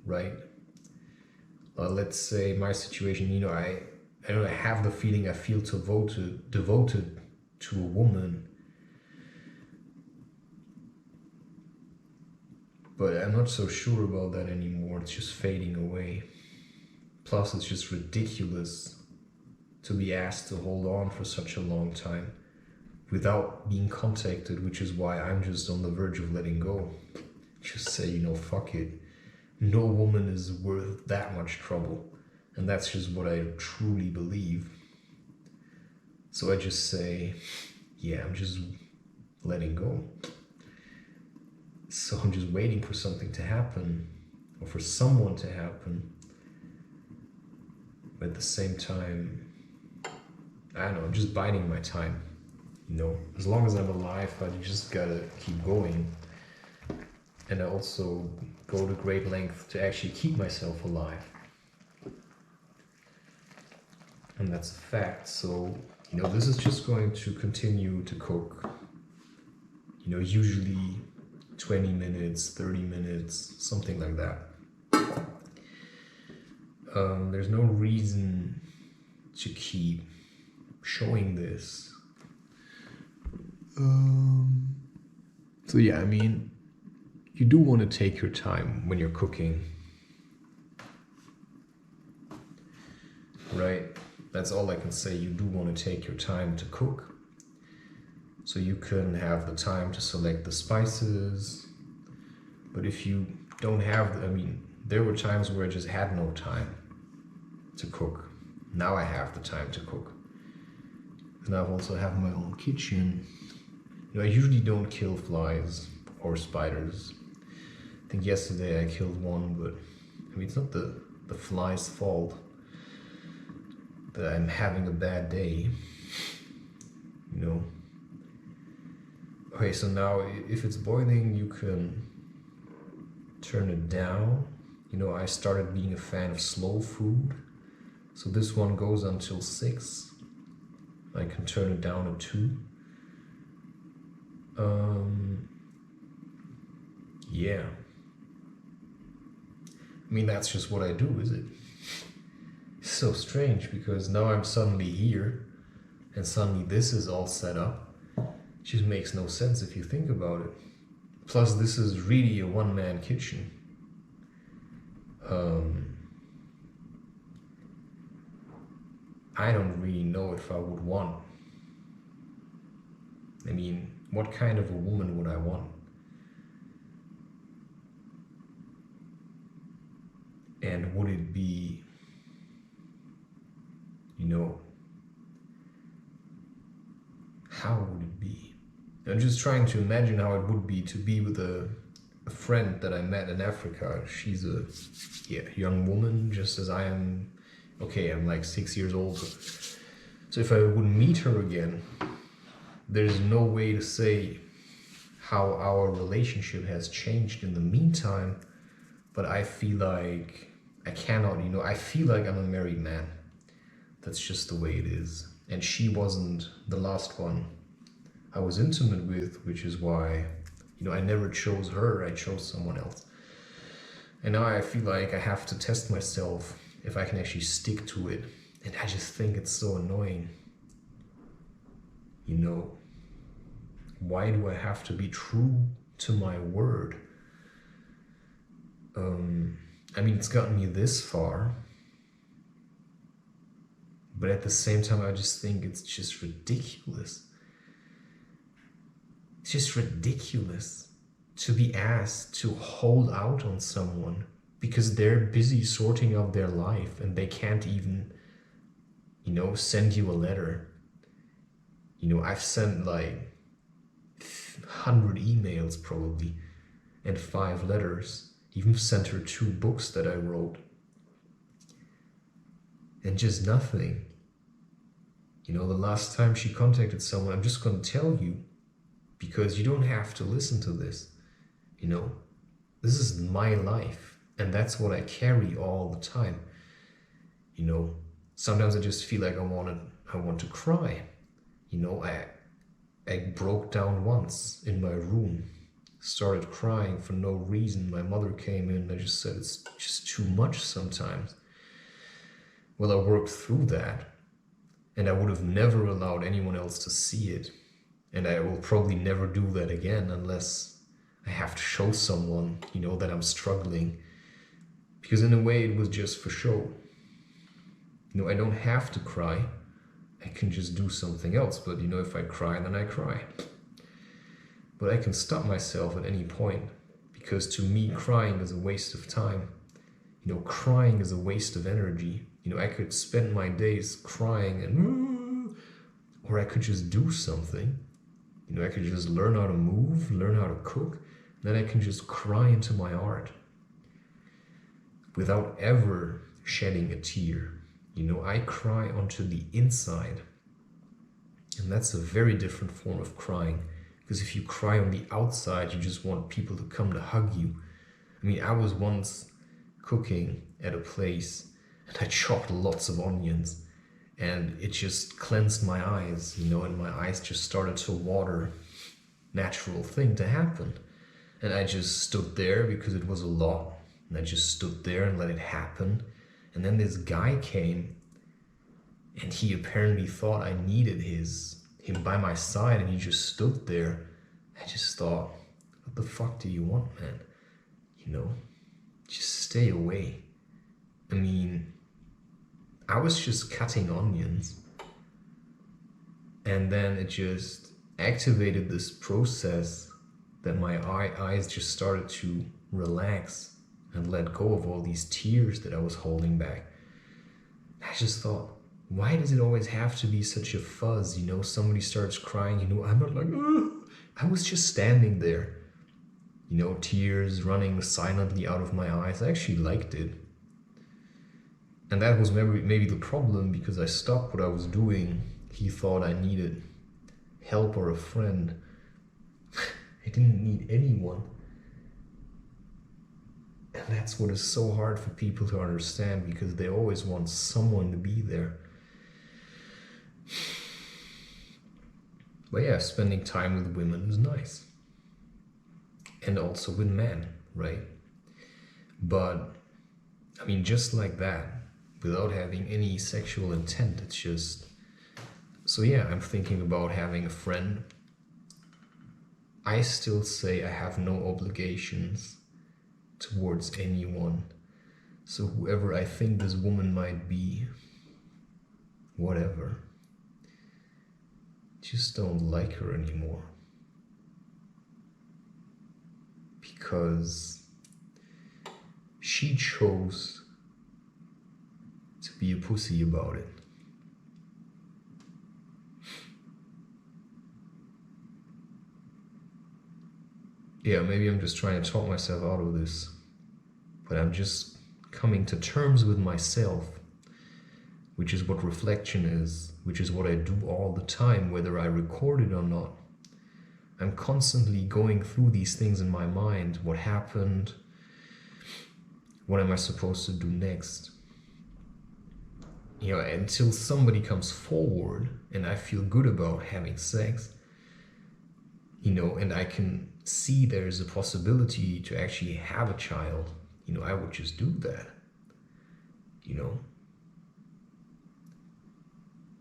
right? Let's say my situation, you know, I have the feeling I feel devoted to a woman, but I'm not so sure about that anymore. It's just fading away. Plus, it's just ridiculous to be asked to hold on for such a long time without being contacted, which is why I'm just on the verge of letting go. Just say, you know, fuck it. No woman is worth that much trouble. And that's just what I truly believe. So I just say, yeah, I'm just letting go. So I'm just waiting for something to happen, or for someone to happen. But at the same time, I don't know, I'm just biding my time. You know, as long as I'm alive, I just gotta keep going. And I also go to great length to actually keep myself alive. And that's a fact. So, you know, this is just going to continue to cook. You know, usually 20 minutes, 30 minutes, something like that. There's no reason to keep showing this. So yeah, I mean, you do want to take your time when you're cooking, right? That's all I can say. You do want to take your time to cook, so you can have the time to select the spices. But if you don't have, I mean, there were times where I just had no time to cook. Now I have the time to cook. And I also have my own kitchen. You know, I usually don't kill flies or spiders. I think yesterday I killed one, but I mean, it's not the fly's fault that I'm having a bad day, you know. Okay, so now if it's boiling, you can turn it down. You know, I started being a fan of slow food. So this one goes until 6. I can turn it down to 2. Yeah. I mean, that's just what I do, is it? It's so strange, because now I'm suddenly here, and suddenly this is all set up. It just makes no sense if you think about it. Plus, this is really a one-man kitchen. I don't really know if I would want. I mean, what kind of a woman would I want? And would it be, you know, how would it be? I'm just trying to imagine how it would be to be with a friend that I met in Africa. She's a young woman, just as I am. Okay, I'm like 6 years old. So if I would meet her again, there's no way to say how our relationship has changed in the meantime, but I feel like I cannot, you know, I feel like I'm a married man. That's just the way it is. And she wasn't the last one I was intimate with, which is why, I never chose her, I chose someone else. And now I feel like I have to test myself if I can actually stick to it. And I just think it's so annoying. Why do I have to be true to my word? It's gotten me this far. But at the same time, I just think it's just ridiculous. It's just ridiculous to be asked to hold out on someone because they're busy sorting out their life and they can't even, send you a letter. I've sent like 100 emails probably and 5 letters. Even sent her 2 books that I wrote. And just nothing. The last time she contacted someone, I'm just going to tell you, because you don't have to listen to this. This is my life, and that's what I carry all the time. Sometimes I just feel like I want to cry. I broke down once in my room, started crying for no reason. My mother came in and I just said, it's just too much sometimes. Well, I worked through that, and I would have never allowed anyone else to see it. And I will probably never do that again unless I have to show someone, that I'm struggling. Because in a way, it was just for show. I don't have to cry. I can just do something else. But, if I cry, then I cry. But I can stop myself at any point. Because to me, crying is a waste of time. Crying is a waste of energy. I could spend my days crying or I could just do something. I could just learn how to move, learn how to cook. Then I can just cry into my art without ever shedding a tear. I cry onto the inside. And that's a very different form of crying. Because if you cry on the outside, you just want people to come to hug you. I was once cooking at a place and I chopped lots of onions and it just cleansed my eyes, and my eyes just started to water. Natural thing to happen. And I just stood there because it was a lot. And I just stood there and let it happen. And then this guy came and he apparently thought I needed him by my side, and he just stood there. I just thought, what the fuck do you want, man? Just stay away. I was just cutting onions, and then it just activated this process that my eyes just started to relax and let go of all these tears that I was holding back. I just thought, why does it always have to be such a fuzz? Somebody starts crying, I'm not like, ugh. I was just standing there, tears running silently out of my eyes. I actually liked it. And that was maybe the problem, because I stopped what I was doing. He thought I needed help or a friend. I didn't need anyone. And that's what is so hard for people to understand, because they always want someone to be there. But yeah, spending time with women is nice. And also with men, right? But, just like that, without having any sexual intent, it's just... So yeah, I'm thinking about having a friend. I still say I have no obligations towards anyone. So whoever I think this woman might be, whatever. Just don't like her anymore. Because she chose to be a pussy about it. Yeah, maybe I'm just trying to talk myself out of this, but I'm just coming to terms with myself, which is what reflection is, which is what I do all the time, whether I record it or not. I'm constantly going through these things in my mind. What happened? What am I supposed to do next? you know, until somebody comes forward and I feel good about having sex, you know, and I can see there's a possibility to actually have a child, you know, I would just do that, you know.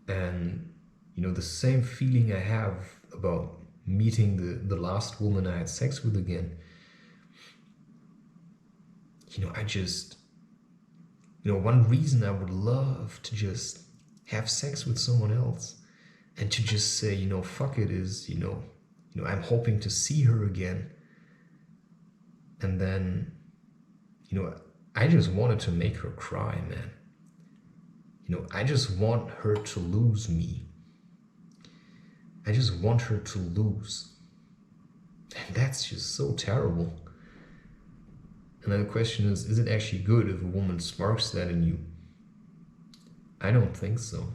And, you know, the same feeling I have about meeting the last woman I had sex with again, you know, I just, you know, one reason I would love to just have sex with someone else and to just say, you know, fuck it is, you know, I'm hoping to see her again. And then, you know, I just wanted to make her cry, man. You know, I just want her to lose me. I just want her to lose. And that's just so terrible. And then the question is it actually good if a woman sparks that in you? I don't think so.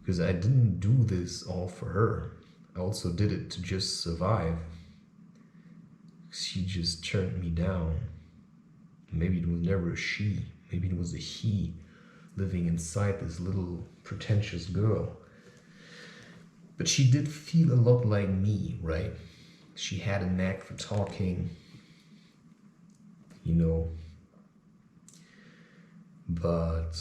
Because I didn't do this all for her. I also did it to just survive. She just turned me down. Maybe it was never a she. Maybe it was a he living inside this little pretentious girl. But she did feel a lot like me, right? She had a knack for talking, you know. But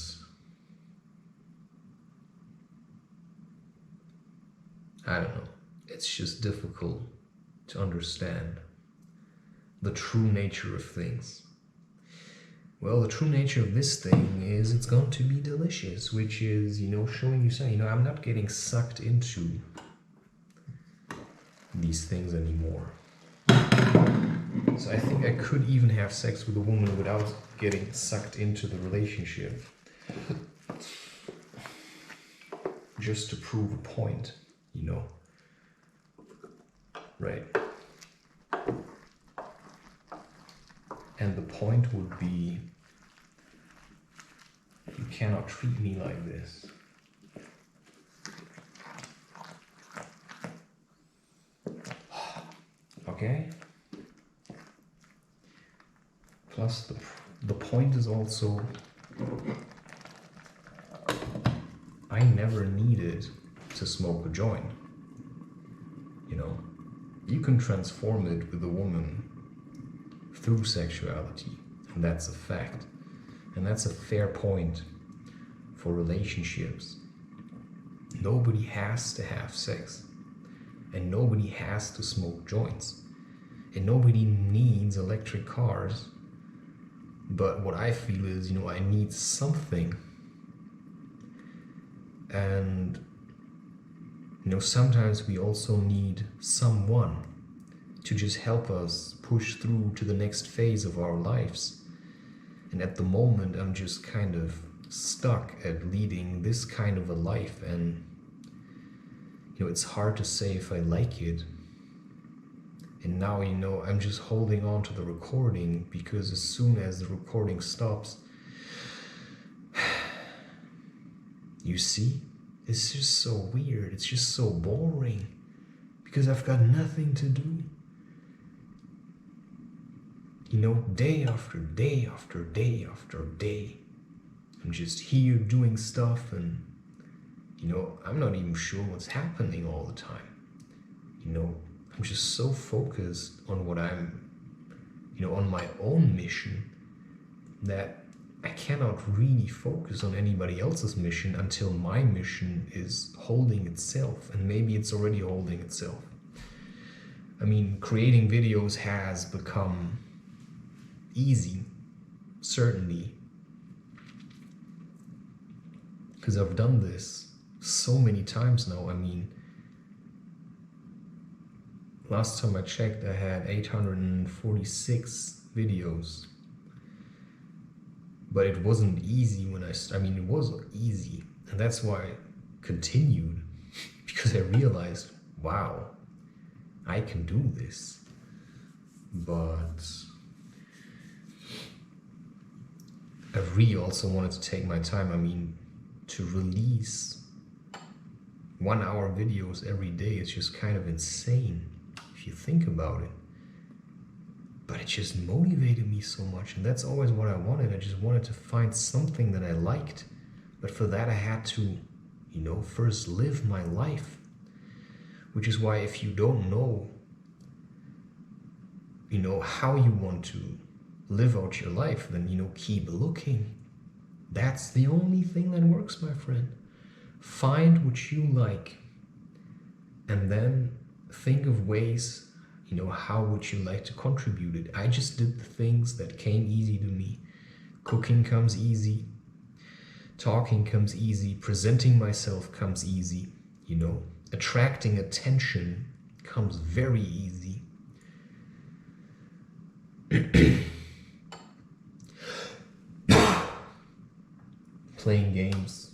I don't know. It's just difficult to understand the true nature of things. Well, the true nature of this thing is it's going to be delicious, which is, you know, showing you saying, you know, I'm not getting sucked into these things anymore. So I think I could even have sex with a woman without getting sucked into the relationship. Just to prove a point, you know. Right. And the point would be, you cannot treat me like this. Okay? Plus the point is also, I never needed to smoke a joint. You know? You can transform it with a woman through sexuality, and that's a fact. And that's a fair point for relationships. Nobody has to have sex, and nobody has to smoke joints, and nobody needs electric cars. But what I feel is, you know, I need something. And, you know, sometimes we also need someone to just help us push through to the next phase of our lives. And at the moment, I'm just kind of stuck at leading this kind of a life, and, you know, it's hard to say if I like it. And now, you know, I'm just holding on to the recording, because as soon as the recording stops, you see, it's just so weird, it's just so boring, because I've got nothing to do. You know, day after day after day after day, I'm just here doing stuff, and, you know, I'm not even sure what's happening all the time. You know, I'm just so focused on what I'm, you know, on my own mission, that I cannot really focus on anybody else's mission until my mission is holding itself, and maybe it's already holding itself. I mean, creating videos has become easy, certainly, because I've done this so many times now. I mean, last time I checked, I had 846 videos, but it wasn't easy when I mean, it was easy, and that's why I continued, because I realized, wow, I can do this. But I really also wanted to take my time. I mean, to release 1 hour videos every day is just kind of insane if you think about it. But it just motivated me so much, and that's always what I wanted. I just wanted to find something that I liked, But for that, I had to, first live my life. Which is why if you don't know, how you want to live out your life, then, keep looking. That's the only thing that works, my friend. Find what you like. And then think of ways, how would you like to contribute it? I just did the things that came easy to me. Cooking comes easy. Talking comes easy. Presenting myself comes easy. Attracting attention comes very easy. Playing games,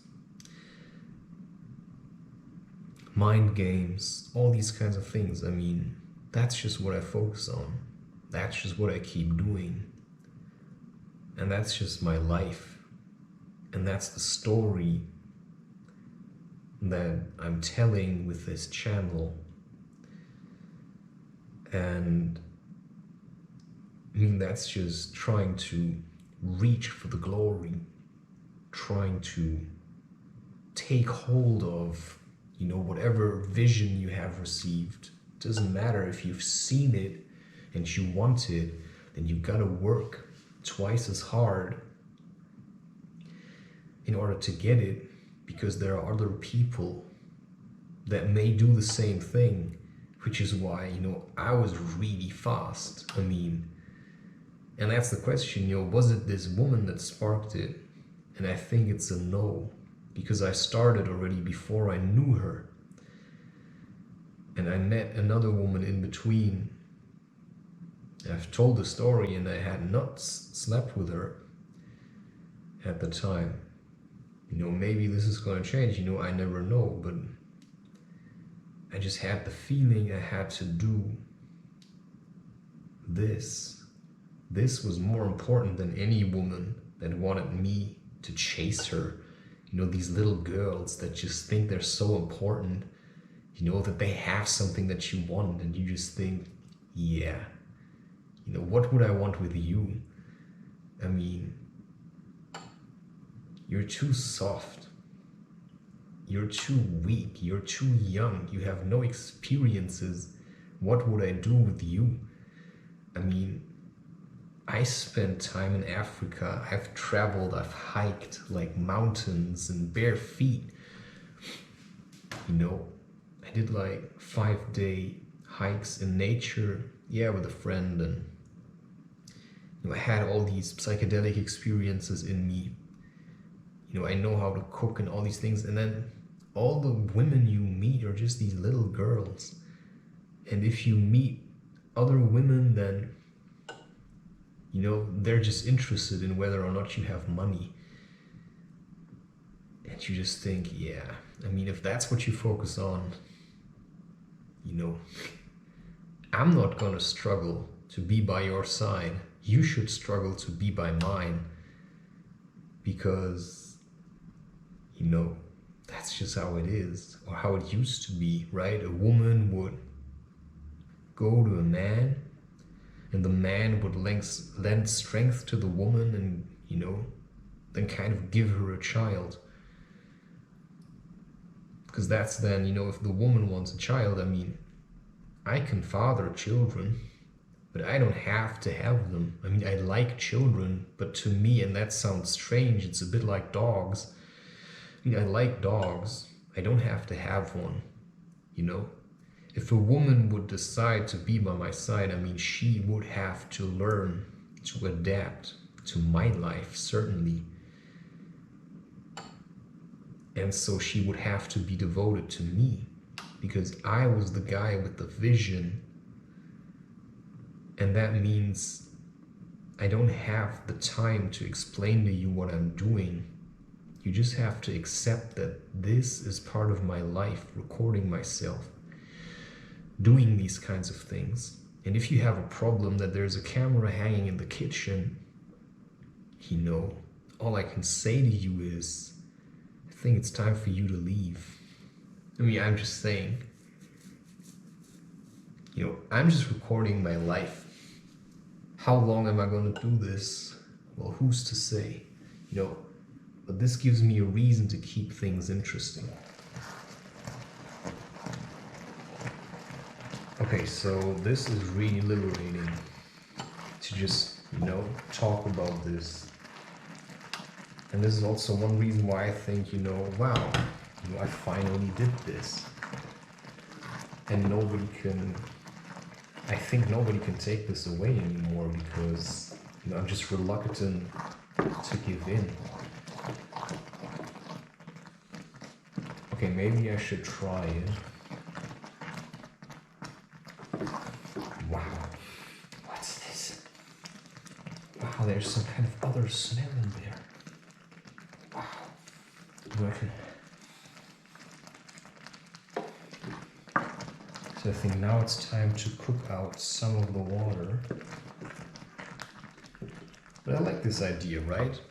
mind games, all these kinds of things. I mean, that's just what I focus on. That's just what I keep doing. And that's just my life. And that's the story that I'm telling with this channel. And I mean, that's just trying to reach for the glory, trying to take hold of, whatever vision you have received. It doesn't matter if you've seen it and you want it, then you've got to work twice as hard in order to get it, because there are other people that may do the same thing, which is why, I was really fast. I mean, and that's the question, was it this woman that sparked it? And I think it's a no, because I started already before I knew her. And I met another woman in between. I've told the story, and I had not slept with her at the time. Maybe this is going to change, I never know, but I just had the feeling I had to do this. This was more important than any woman that wanted me to chase her. These little girls that just think they're so important, that they have something that you want, and you just think, yeah, what would I want with you? I mean, you're too soft. You're too weak. You're too young. You have no experiences. What would I do with you? I mean, I spent time in Africa. I've traveled, I've hiked like mountains and bare feet. I did like 5-day hikes in nature, with a friend, and I had all these psychedelic experiences in me. I know how to cook and all these things, and then all the women you meet are just these little girls. And if you meet other women, then they're just interested in whether or not you have money. And you just think, yeah, I mean, if that's what you focus on, I'm not gonna struggle to be by your side. You should struggle to be by mine, because that's just how it is, or how it used to be, right? A woman would go to a man, and the man would lend strength to the woman, and then kind of give her a child. Because that's then, if the woman wants a child, I mean, I can father children, but I don't have to have them. I mean, I like children, but to me, and that sounds strange, it's a bit like dogs. I mean, I like dogs. I don't have to have one, If a woman would decide to be by my side, I mean, she would have to learn to adapt to my life, certainly. And so she would have to be devoted to me, because I was the guy with the vision. And that means I don't have the time to explain to you what I'm doing. You just have to accept that this is part of my life, recording myself, doing these kinds of things. And if you have a problem that there's a camera hanging in the kitchen, all I can say to you is, I think it's time for you to leave. I mean, I'm just saying, I'm just recording my life. How long am I going to do this? Well, who's to say? but this gives me a reason to keep things interesting. Okay, so this is really liberating to just, talk about this. And this is also one reason why I think, wow, I finally did this. And I think nobody can take this away anymore because, I'm just reluctant to give in. Okay, maybe I should try it. Wow. What's this? Wow, there's some kind of other smell in there. Wow. So I think now it's time to cook out some of the water. But I like this idea, right?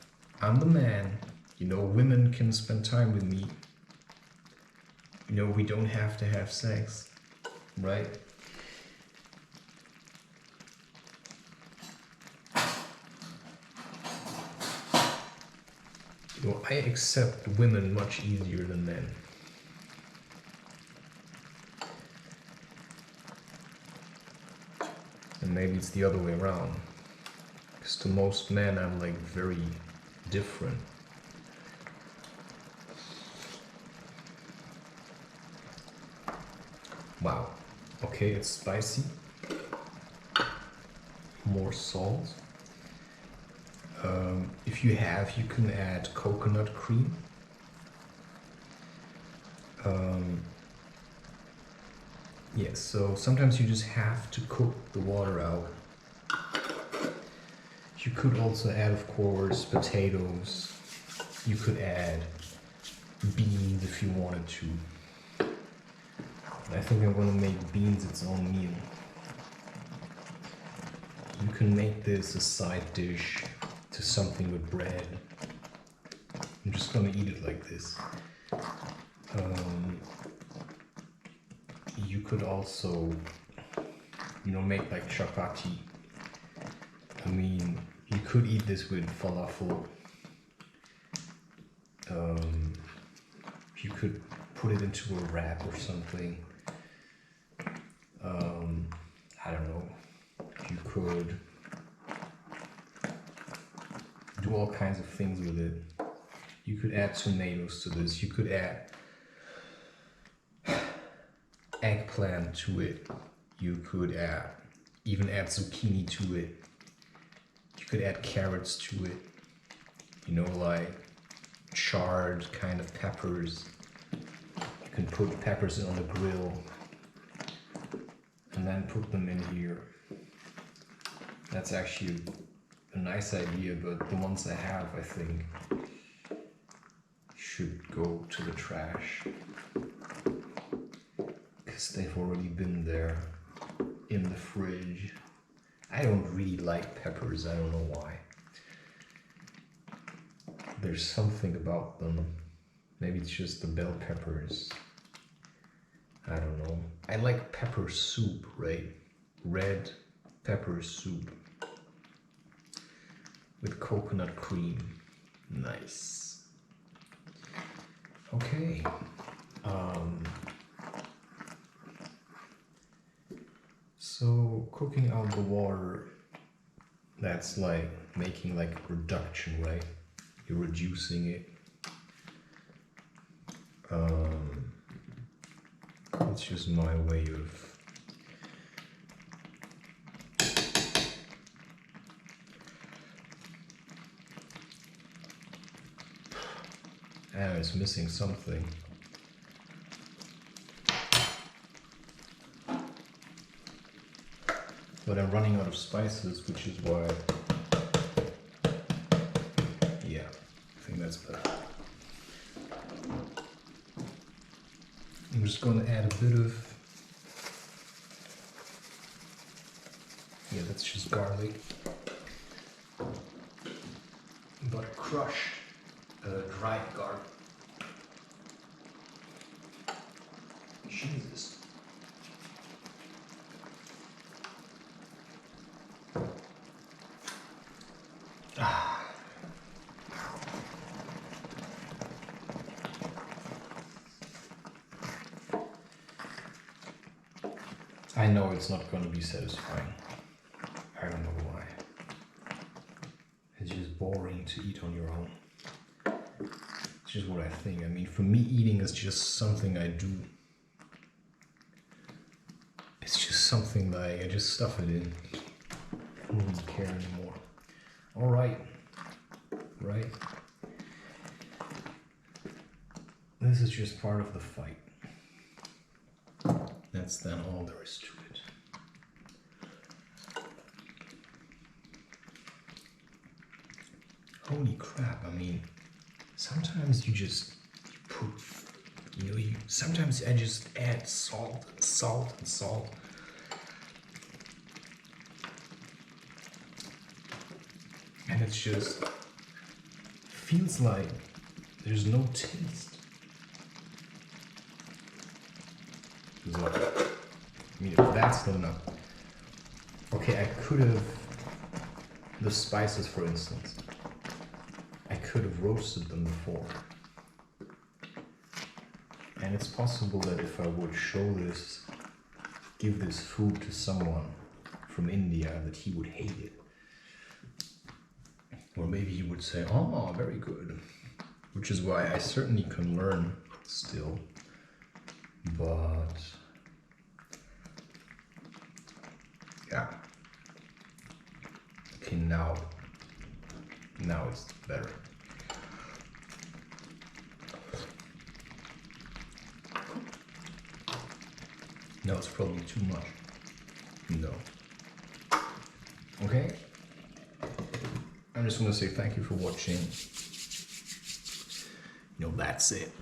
I'm the man. Women can spend time with me. We don't have to have sex, right? I accept women much easier than men. And maybe it's the other way around. Because to most men, I'm like very different. Wow. Okay, it's spicy. More salt. If you can add coconut cream. Yeah, so sometimes you just have to cook the water out. You could also add, of course, potatoes. You could add beans if you wanted to. I think I'm gonna make beans its own meal. You can make this a side dish to something with bread. I'm just gonna eat it like this. You could also, make like chapati. I mean, you could eat this with falafel. You could put it into a wrap or something. I don't know. You could do all kinds of things with it. You could add tomatoes to this. You could add eggplant to it. You could even add zucchini to it. You could add carrots to it. Like charred kind of peppers. You can put peppers on the grill and then put them in here. That's actually a nice idea, but the ones I have, I think, should go to the trash. Because they've already been there in the fridge. I don't really like peppers, I don't know why. There's something about them. Maybe it's just the bell peppers. I don't know. I like pepper soup, right? Red pepper soup with coconut cream. Nice. Okay. So cooking out the water, that's like making like a reduction, right? You're reducing it. It's just my way of it's missing something. But I'm running out of spices, which is why, yeah, I think that's better. I'm just going to add a bit of, that's just garlic, but crushed dried garlic. Jesus. I know it's not going to be satisfying. I don't know why. It's just boring to eat on your own. It's just what I think. I mean, for me, eating is just something I do. It's just something like I just stuff it in. I don't really care anymore. All right. Right? This is just part of the fight. That's then all there is to it. Holy crap, I mean, sometimes you just put, sometimes I just add salt and salt and salt. And it's just, feels like there's no taste. So, I mean, if that's not enough. Okay, I could have, the spices for instance, I could have roasted them before. And it's possible that if I would show this, give this food to someone from India, that he would hate it. Or maybe he would say, oh, very good. Which is why I certainly can learn still. But yeah. Okay, now it's better. No, it's probably too much. No. Okay. I'm just gonna say thank you for watching. That's it.